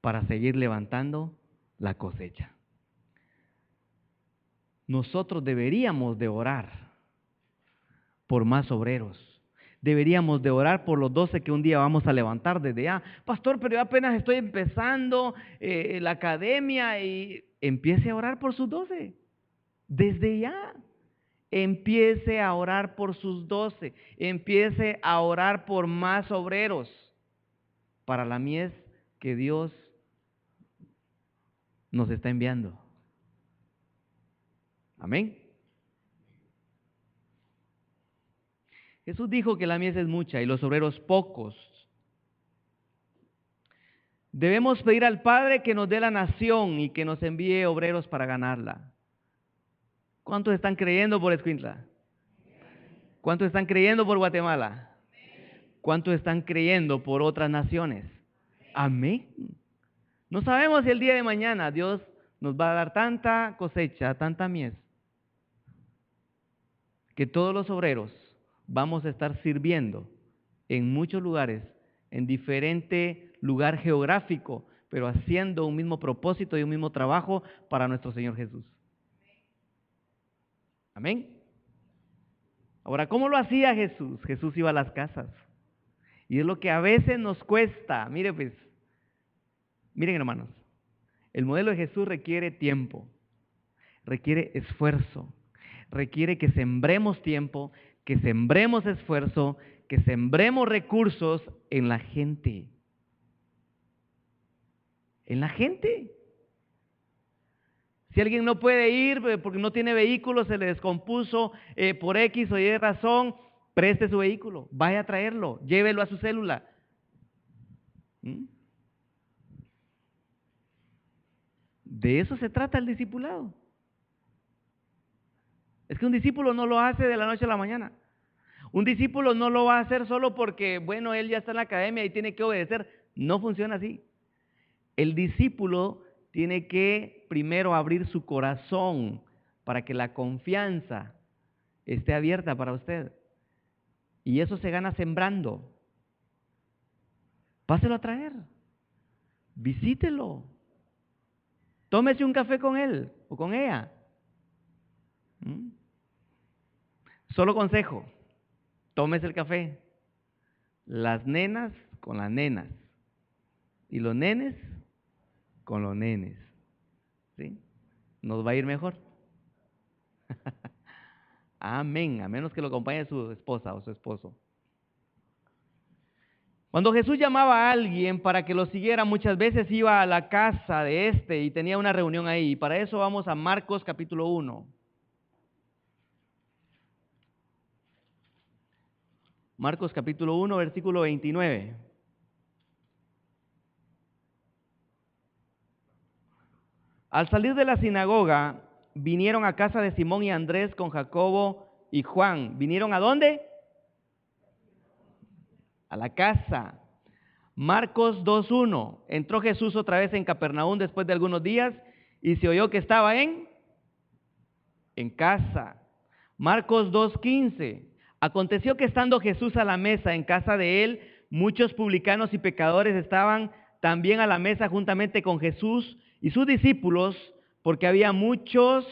para seguir levantando la cosecha. Nosotros deberíamos de orar por más obreros. Deberíamos de orar por los 12 que un día vamos a levantar desde ya. Pastor, pero yo apenas estoy empezando la academia, y empiece a orar por sus 12. Desde ya. Empiece a orar por sus 12. Empiece a orar por más obreros para la mies que Dios nos está enviando. Amén. Jesús dijo que la mies es mucha y los obreros pocos. Debemos pedir al Padre que nos dé la nación y que nos envíe obreros para ganarla. ¿Cuántos están creyendo por Escuintla? ¿Cuántos están creyendo por Guatemala? ¿Cuántos están creyendo por otras naciones? Amén. No sabemos si el día de mañana Dios nos va a dar tanta cosecha, tanta mies, que todos los obreros vamos a estar sirviendo en muchos lugares, en diferente lugar geográfico, pero haciendo un mismo propósito y un mismo trabajo para nuestro Señor Jesús. Amén. Ahora, ¿cómo lo hacía Jesús? Jesús iba a las casas. Y es lo que a veces nos cuesta. Miren hermanos, el modelo de Jesús requiere tiempo, requiere esfuerzo, requiere que sembremos tiempo, que sembremos esfuerzo, que sembremos recursos en la gente. En la gente. Si alguien no puede ir porque no tiene vehículo, se le descompuso por X o Y razón, preste su vehículo, vaya a traerlo, llévelo a su célula. De eso se trata el discipulado. Es que un discípulo no lo hace de la noche a la mañana. Un discípulo no lo va a hacer solo porque, bueno, él ya está en la academia y tiene que obedecer. No funciona así. El discípulo tiene que primero abrir su corazón para que la confianza esté abierta para usted. Y eso se gana sembrando. Páselo a traer. Visítelo. Tómese un café con él o con ella. Solo consejo. Tómese el café. Las nenas con las nenas. Y los nenes con los nenes. ¿Sí? Nos va a ir mejor. Amén, a menos que lo acompañe su esposa o su esposo. Cuando Jesús llamaba a alguien para que lo siguiera, muchas veces iba a la casa de este y tenía una reunión ahí. Y para eso vamos a Marcos capítulo 1. Marcos capítulo 1, versículo 29. Al salir de la sinagoga, vinieron a casa de Simón y Andrés con Jacobo y Juan. ¿Vinieron a dónde? A la casa. Marcos 2:1. Entró Jesús otra vez en Capernaum después de algunos días y se oyó que estaba en casa. Marcos 2:15. Aconteció que estando Jesús a la mesa en casa de él, muchos publicanos y pecadores estaban también a la mesa juntamente con Jesús y sus discípulos, porque había muchos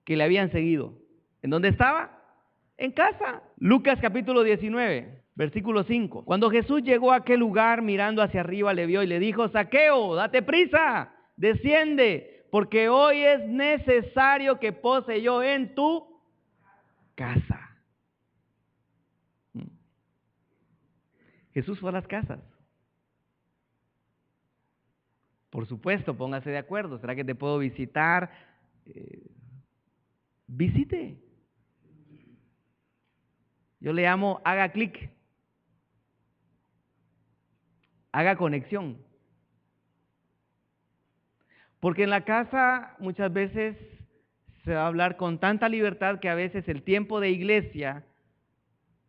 que le habían seguido. ¿En dónde estaba? En casa. Lucas capítulo 19, versículo 5. Cuando Jesús llegó a aquel lugar, mirando hacia arriba, le vio y le dijo: Zaqueo, date prisa, desciende, porque hoy es necesario que pose yo en tu casa. Jesús fue a las casas. Por supuesto, póngase de acuerdo. ¿Será que te puedo visitar? Visite. Yo le llamo haga clic. Haga conexión. Porque en la casa muchas veces se va a hablar con tanta libertad que a veces el tiempo de iglesia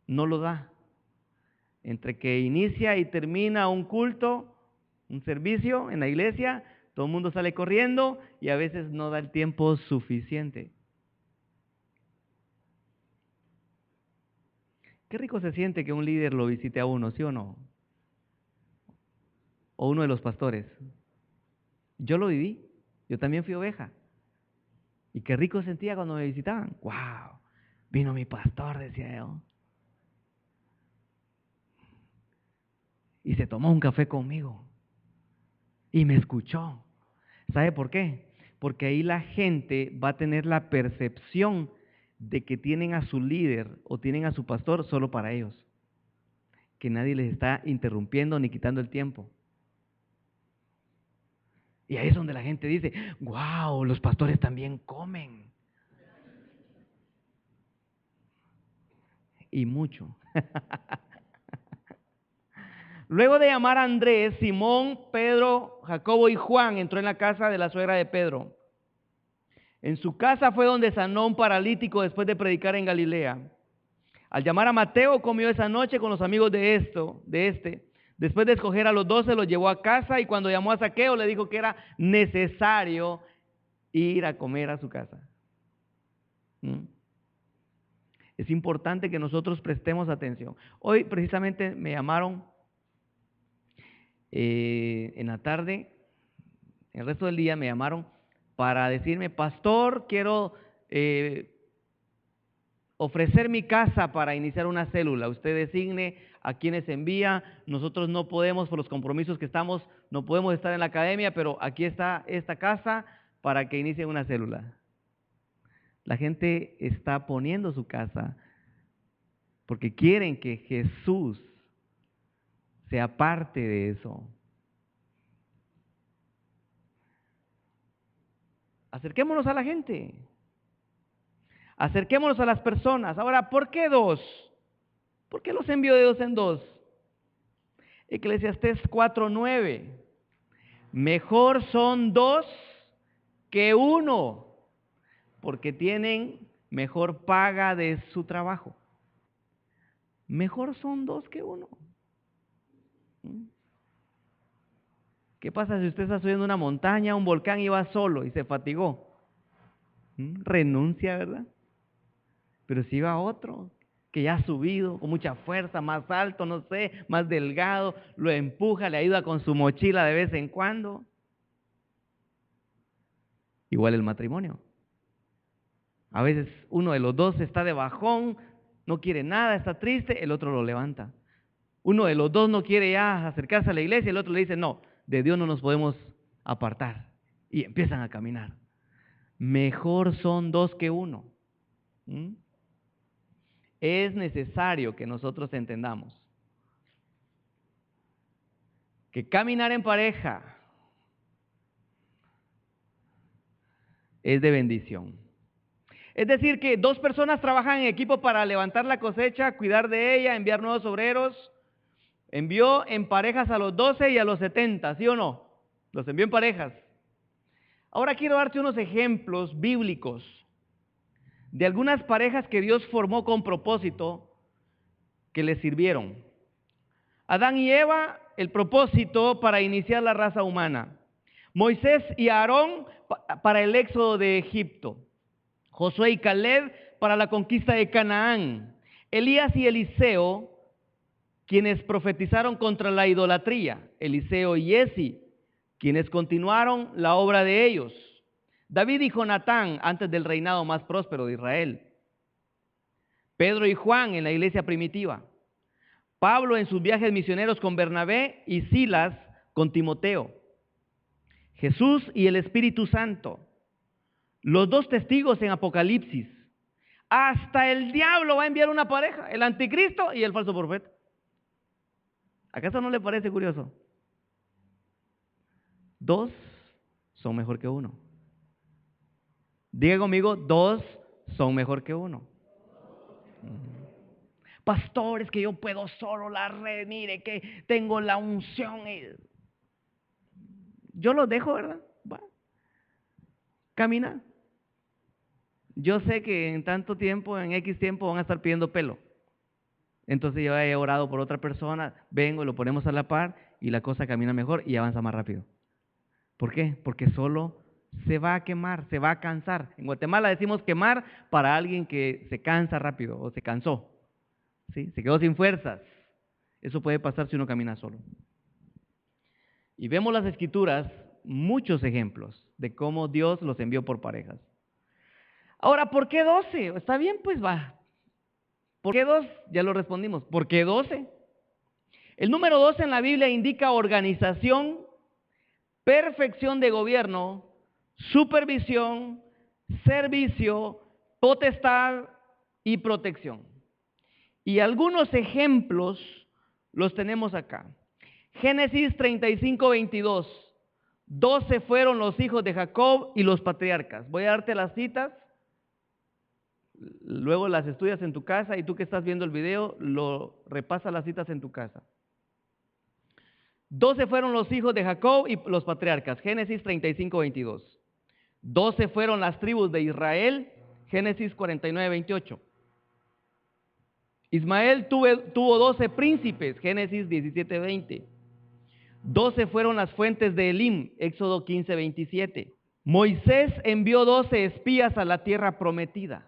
no lo da. Entre que inicia y termina un culto, un servicio en la iglesia, todo el mundo sale corriendo y a veces no da el tiempo suficiente. Qué rico se siente que un líder lo visite a uno, ¿sí o no? O uno de los pastores. Yo lo viví, yo también fui oveja. Y qué rico sentía cuando me visitaban. ¡Wow! Vino mi pastor, decía yo. Y se tomó un café conmigo. Y me escuchó. ¿Sabe por qué? Porque ahí la gente va a tener la percepción de que tienen a su líder o tienen a su pastor solo para ellos. Que nadie les está interrumpiendo ni quitando el tiempo. Y ahí es donde la gente dice, wow, los pastores también comen. Y mucho. Luego de llamar a Andrés, Simón, Pedro, Jacobo y Juan entró en la casa de la suegra de Pedro. En su casa fue donde sanó un paralítico después de predicar en Galilea. Al llamar a Mateo, comió esa noche con los amigos de este. Después de escoger a los 12, los llevó a casa y cuando llamó a Zaqueo le dijo que era necesario ir a comer a su casa. Es importante que nosotros prestemos atención. Hoy precisamente me llamaron en la tarde, el resto del día me llamaron para decirme, pastor, quiero ofrecer mi casa para iniciar una célula. Usted designe a quienes envía. Nosotros no podemos, por los compromisos que estamos, no podemos estar en la academia, pero aquí está esta casa para que inicie una célula. La gente está poniendo su casa porque quieren que Jesús sea parte de eso. Acerquémonos a la gente. Acerquémonos a las personas. Ahora, ¿por qué 2? ¿Por qué los envió de 2 en 2? Eclesiastés 4:9. Mejor son 2 que 1, porque tienen mejor paga de su trabajo. Mejor son 2 que 1. ¿Qué pasa si usted está subiendo una montaña, un volcán y va solo y se fatigó? Renuncia, ¿verdad? Pero si va otro que ya ha subido con mucha fuerza, más alto, no sé, más delgado, lo empuja, le ayuda con su mochila de vez en cuando. Igual el matrimonio. A veces uno de los dos está de bajón, no quiere nada, está triste, el otro lo levanta. Uno de los dos no quiere ya acercarse a la iglesia, el otro le dice, no, de Dios no nos podemos apartar. Y empiezan a caminar. Mejor son 2 que 1. Es necesario que nosotros entendamos que caminar en pareja es de bendición. Es decir, que 2 personas trabajan en equipo para levantar la cosecha, cuidar de ella, enviar nuevos obreros. Envió en parejas a los 12 y a los 70, ¿sí o no? Los envió en parejas. Ahora quiero darte unos ejemplos bíblicos de algunas parejas que Dios formó con propósito que les sirvieron. Adán y Eva, el propósito para iniciar la raza humana. Moisés y Aarón para el éxodo de Egipto. Josué y Caleb para la conquista de Canaán. Elías y Eliseo, quienes profetizaron contra la idolatría. Eliseo y Giesi, quienes continuaron la obra de ellos. David y Jonatán, antes del reinado más próspero de Israel. Pedro y Juan en la iglesia primitiva. Pablo en sus viajes misioneros con Bernabé y Silas con Timoteo. Jesús y el Espíritu Santo. Los 2 testigos en Apocalipsis. Hasta el diablo va a enviar una pareja, el anticristo y el falso profeta. ¿Acaso no le parece curioso? 2 son mejor que 1. Diga conmigo, 2 son mejor que 1. Pastores, que yo puedo solo la red, mire que tengo la unción. Yo los dejo, ¿verdad? Bueno, Camina. Yo sé que en tanto tiempo, en X tiempo, van a estar pidiendo pelo. Entonces yo he orado por otra persona, vengo, lo ponemos a la par y la cosa camina mejor y avanza más rápido. ¿Por qué? Porque solo se va a quemar, se va a cansar. En Guatemala decimos quemar para alguien que se cansa rápido o se cansó, ¿sí? Se quedó sin fuerzas. Eso puede pasar si uno camina solo. Y vemos las Escrituras, muchos ejemplos de cómo Dios los envió por parejas. Ahora, ¿por qué 12? Está bien, pues va. ¿Por qué 2? Ya lo respondimos. ¿Por qué 12? El número 12 en la Biblia indica organización, perfección de gobierno, supervisión, servicio, potestad y protección. Y algunos ejemplos los tenemos acá. Génesis 35:22. 12 fueron los hijos de Jacob y los patriarcas. Voy a darte las citas. Luego las estudias en tu casa y tú que estás viendo el video, repasa las citas en tu casa. 12 fueron los hijos de Jacob y los patriarcas. Génesis 35:22. 12 fueron las tribus de Israel. Génesis 49:28. Ismael tuvo 12 príncipes. Génesis 17:20. 12 fueron las fuentes de Elim. Éxodo 15:27. Moisés envió 12 espías a la tierra prometida.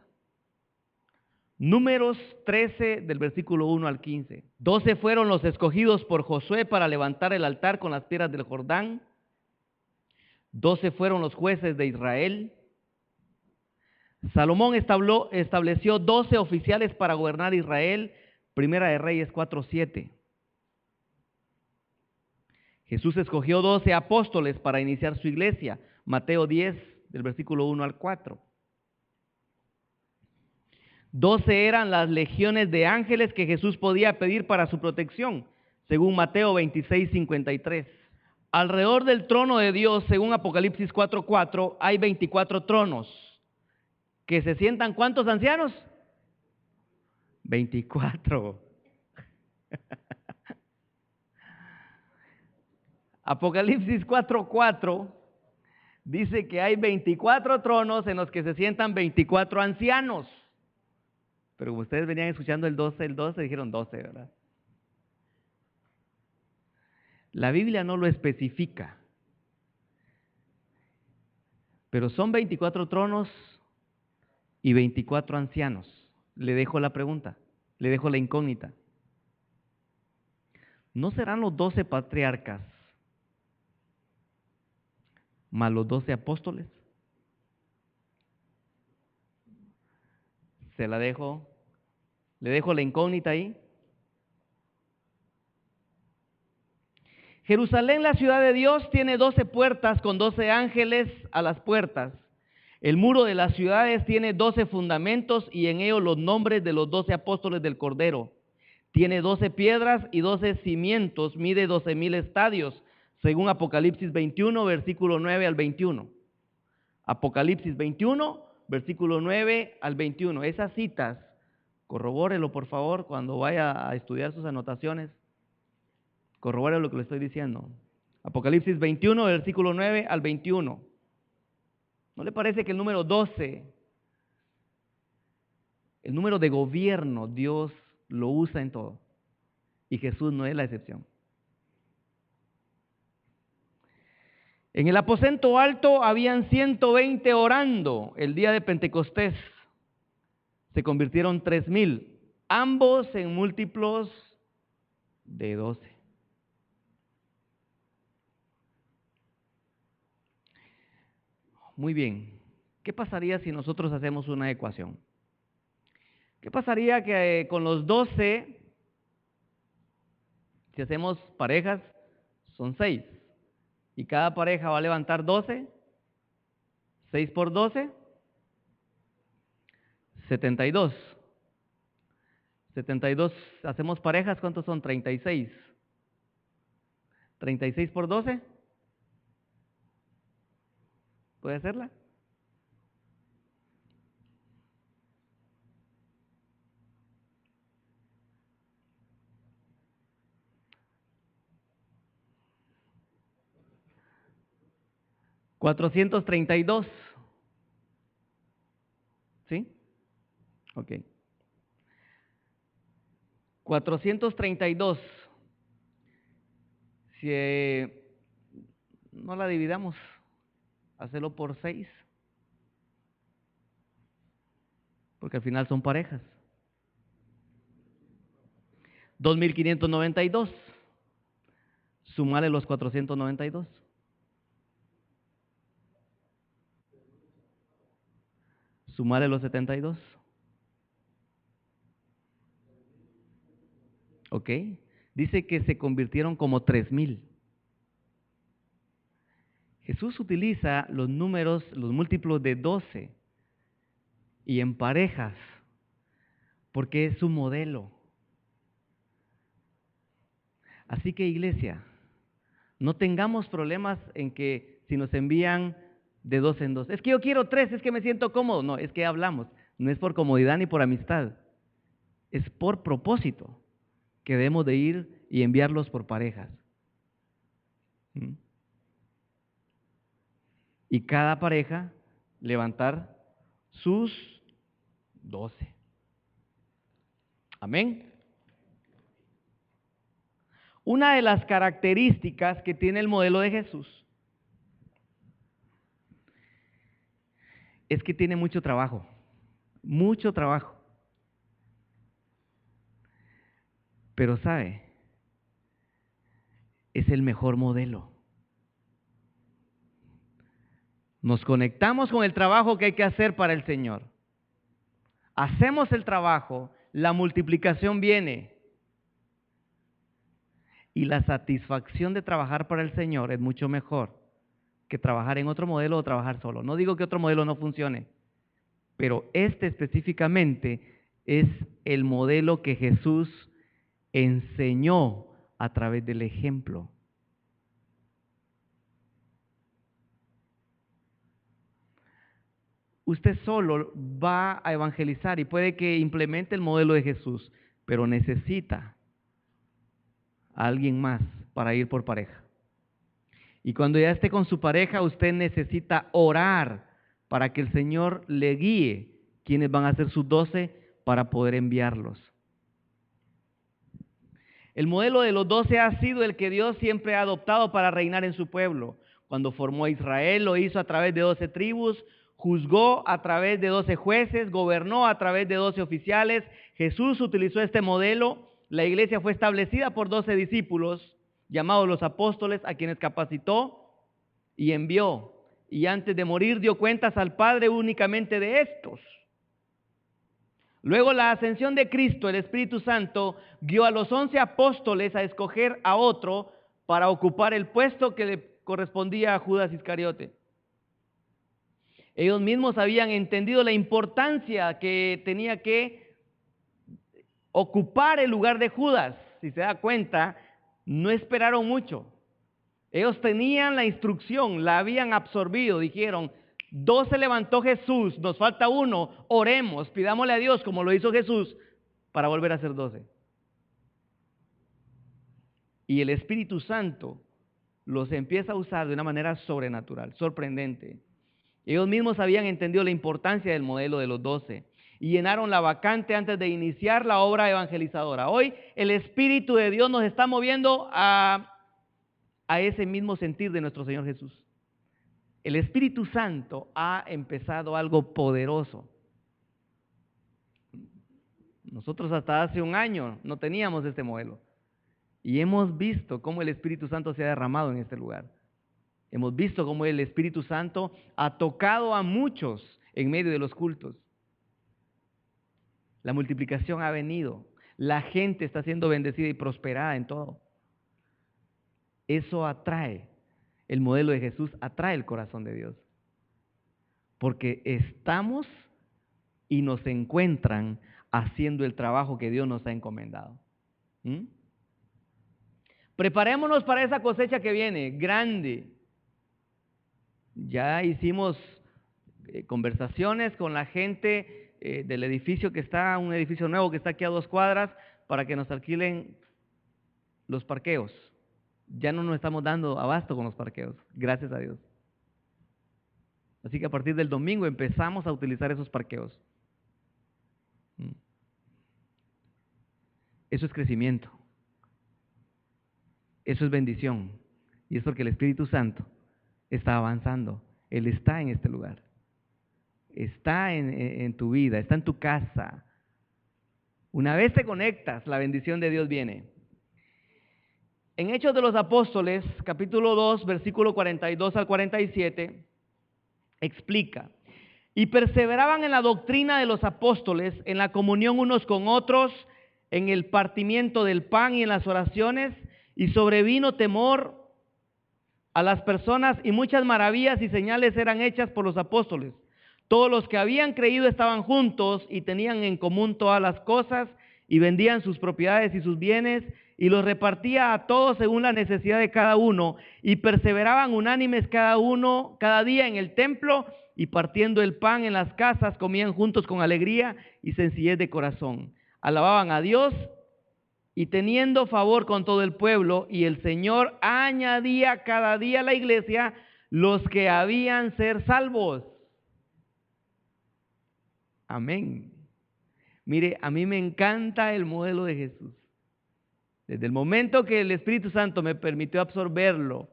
Números 13 del versículo 1 al 15. 12 fueron los escogidos por Josué para levantar el altar con las piedras del Jordán. 12 fueron los jueces de Israel. Salomón estableció 12 oficiales para gobernar Israel. Primera de Reyes 4:7. Jesús escogió 12 apóstoles para iniciar su iglesia. Mateo 10 del versículo 1 al 4. 12 eran las legiones de ángeles que Jesús podía pedir para su protección, según Mateo 26:53. Alrededor del trono de Dios, según Apocalipsis 4:4, hay 24 tronos. ¿Que se sientan cuántos ancianos? 24. Apocalipsis 4:4 dice que hay 24 tronos en los que se sientan 24 ancianos. Pero como ustedes venían escuchando el 12, dijeron 12, ¿verdad? La Biblia no lo especifica. Pero son 24 tronos y 24 ancianos. Le dejo la pregunta, le dejo la incógnita. ¿No serán los 12 patriarcas más los 12 apóstoles? Se la dejo, le dejo la incógnita ahí. Jerusalén, la ciudad de Dios, tiene 12 puertas con 12 ángeles a las puertas. El muro de las ciudades tiene 12 fundamentos y en ellos los nombres de los 12 apóstoles del Cordero. Tiene 12 piedras y 12 cimientos, mide 12,000 estadios, según Apocalipsis 21, versículo 9 al 21. Apocalipsis 21, versículo 9 al 21. Esas citas, corrobórelo por favor cuando vaya a estudiar sus anotaciones. Corrobórelo lo que le estoy diciendo. Apocalipsis 21, versículo 9 al 21. ¿No le parece que el número 12, el número de gobierno, Dios lo usa en todo? Y Jesús no es la excepción. En el aposento alto habían 120 orando el día de Pentecostés. Se convirtieron 3,000, ambos en múltiplos de 12. Muy bien, ¿qué pasaría si nosotros hacemos una ecuación? ¿Qué pasaría que con los 12, si hacemos parejas, son 6? Y cada pareja va a levantar 12. 6 por 12, 72. 72, hacemos parejas, ¿cuántos son? 36. 36 por 12. ¿Puede hacerla? $432. ¿Sí? Ok. 432. Si no la dividamos, hacerlo por 6, porque al final son parejas. 2592. Sumale los 492. Sumale los 72. ¿Ok? Dice que se convirtieron como 3000. Jesús utiliza los números, los múltiplos de 12 y en parejas, porque es su modelo. Así que, iglesia, no tengamos problemas en que si nos envían de 2 en 2. Es que yo quiero 3, es que me siento cómodo. No, es que hablamos. No es por comodidad ni por amistad. Es por propósito que debemos de ir y enviarlos por parejas. Y cada pareja levantar sus 12. Amén. Una de las características que tiene el modelo de Jesús es que tiene mucho trabajo, mucho trabajo. Pero ¿sabe? Es el mejor modelo. Nos conectamos con el trabajo que hay que hacer para el Señor. Hacemos el trabajo, la multiplicación viene. Y la satisfacción de trabajar para el Señor es mucho mejor que trabajar en otro modelo o trabajar solo. No digo que otro modelo no funcione, pero este específicamente es el modelo que Jesús enseñó a través del ejemplo. Usted solo va a evangelizar y puede que implemente el modelo de Jesús, pero necesita a alguien más para ir por pareja. Y cuando ya esté con su pareja, usted necesita orar para que el Señor le guíe quiénes van a ser sus 12 para poder enviarlos. El modelo de los 12 ha sido el que Dios siempre ha adoptado para reinar en su pueblo. Cuando formó a Israel, lo hizo a través de 12 tribus, juzgó a través de 12 jueces, gobernó a través de 12 oficiales. Jesús utilizó este modelo. La iglesia fue establecida por 12 discípulos, llamados los apóstoles, a quienes capacitó y envió. Y antes de morir dio cuentas al Padre únicamente de estos. Luego la ascensión de Cristo, el Espíritu Santo, guió a los 11 apóstoles a escoger a otro para ocupar el puesto que le correspondía a Judas Iscariote. Ellos mismos habían entendido la importancia que tenía que ocupar el lugar de Judas. Si se da cuenta, no esperaron mucho. Ellos tenían la instrucción, la habían absorbido, dijeron: 12 levantó Jesús, nos falta uno, oremos, pidámosle a Dios como lo hizo Jesús para volver a ser 12. Y el Espíritu Santo los empieza a usar de una manera sobrenatural, sorprendente. Ellos mismos habían entendido la importancia del modelo de los 12 y llenaron la vacante antes de iniciar la obra evangelizadora. Hoy el Espíritu de Dios nos está moviendo a ese mismo sentir de nuestro Señor Jesús. El Espíritu Santo ha empezado algo poderoso. Nosotros hasta hace un año no teníamos este modelo. Y hemos visto cómo el Espíritu Santo se ha derramado en este lugar. Hemos visto cómo el Espíritu Santo ha tocado a muchos en medio de los cultos. La multiplicación ha venido. La gente está siendo bendecida y prosperada en todo. Eso atrae. El modelo de Jesús atrae el corazón de Dios. Porque estamos y nos encuentran haciendo el trabajo que Dios nos ha encomendado. Preparémonos para esa cosecha que viene, grande. Ya hicimos conversaciones con la gente del edificio que está, un edificio nuevo que está aquí a 2 cuadras, para que nos alquilen los parqueos. Ya no nos estamos dando abasto con los parqueos, gracias a Dios. Así que a partir del domingo empezamos a utilizar esos parqueos. Eso es crecimiento. Eso es bendición. Y es porque el Espíritu Santo está avanzando. Él está en este lugar. Está en tu vida, está en tu casa. Una vez te conectas, la bendición de Dios viene. En Hechos de los Apóstoles, capítulo 2, versículo 42 al 47, explica: y perseveraban en la doctrina de los apóstoles, en la comunión unos con otros, en el partimiento del pan y en las oraciones, y sobrevino temor a las personas, y muchas maravillas y señales eran hechas por los apóstoles. Todos los que habían creído estaban juntos y tenían en común todas las cosas, y vendían sus propiedades y sus bienes, y los repartía a todos según la necesidad de cada uno, y perseveraban unánimes cada día en el templo, y partiendo el pan en las casas, comían juntos con alegría y sencillez de corazón. Alababan a Dios y teniendo favor con todo el pueblo, y el Señor añadía cada día a la iglesia los que habían ser salvos. Amén. Mire, a mí me encanta el modelo de Jesús. Desde el momento que el Espíritu Santo me permitió absorberlo,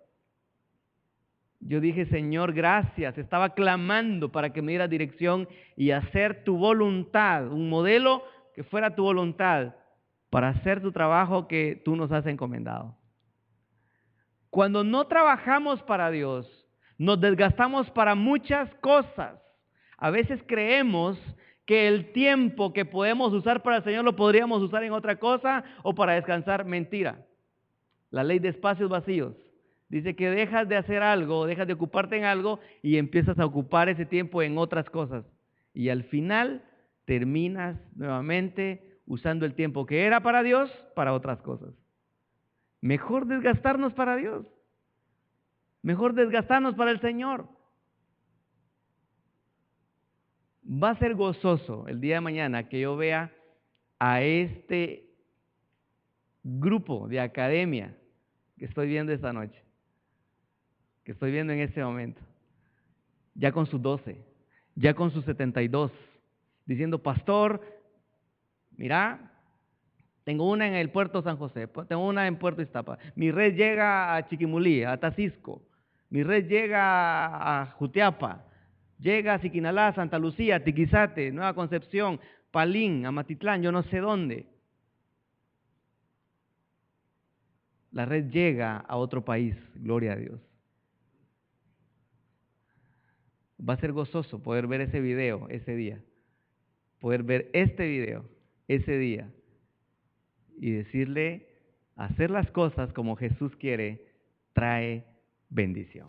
yo dije: Señor, gracias. Estaba clamando para que me diera dirección y hacer tu voluntad, un modelo que fuera tu voluntad para hacer tu trabajo que tú nos has encomendado. Cuando no trabajamos para Dios, nos desgastamos para muchas cosas. A veces creemos que el tiempo que podemos usar para el Señor lo podríamos usar en otra cosa o para descansar. Mentira. La ley de espacios vacíos dice que dejas de hacer algo, dejas de ocuparte en algo y empiezas a ocupar ese tiempo en otras cosas. Y al final terminas nuevamente usando el tiempo que era para Dios para otras cosas. Mejor desgastarnos para Dios. Mejor desgastarnos para el Señor. Va a ser gozoso el día de mañana que yo vea a este grupo de academia que estoy viendo esta noche, que estoy viendo en este momento, ya con sus 12, ya con sus 72, diciendo: pastor, mira, tengo una en el puerto San José, tengo una en Puerto Iztapa, mi red llega a Chiquimulí, a Tacisco, mi red llega a Jutiapa, llega a Siquinalá, Santa Lucía, Tiquizate, Nueva Concepción, Palín, Amatitlán, yo no sé dónde. La red llega a otro país, gloria a Dios. Va a ser gozoso poder ver ese video ese día, poder ver este video ese día y decirle: hacer las cosas como Jesús quiere trae bendición.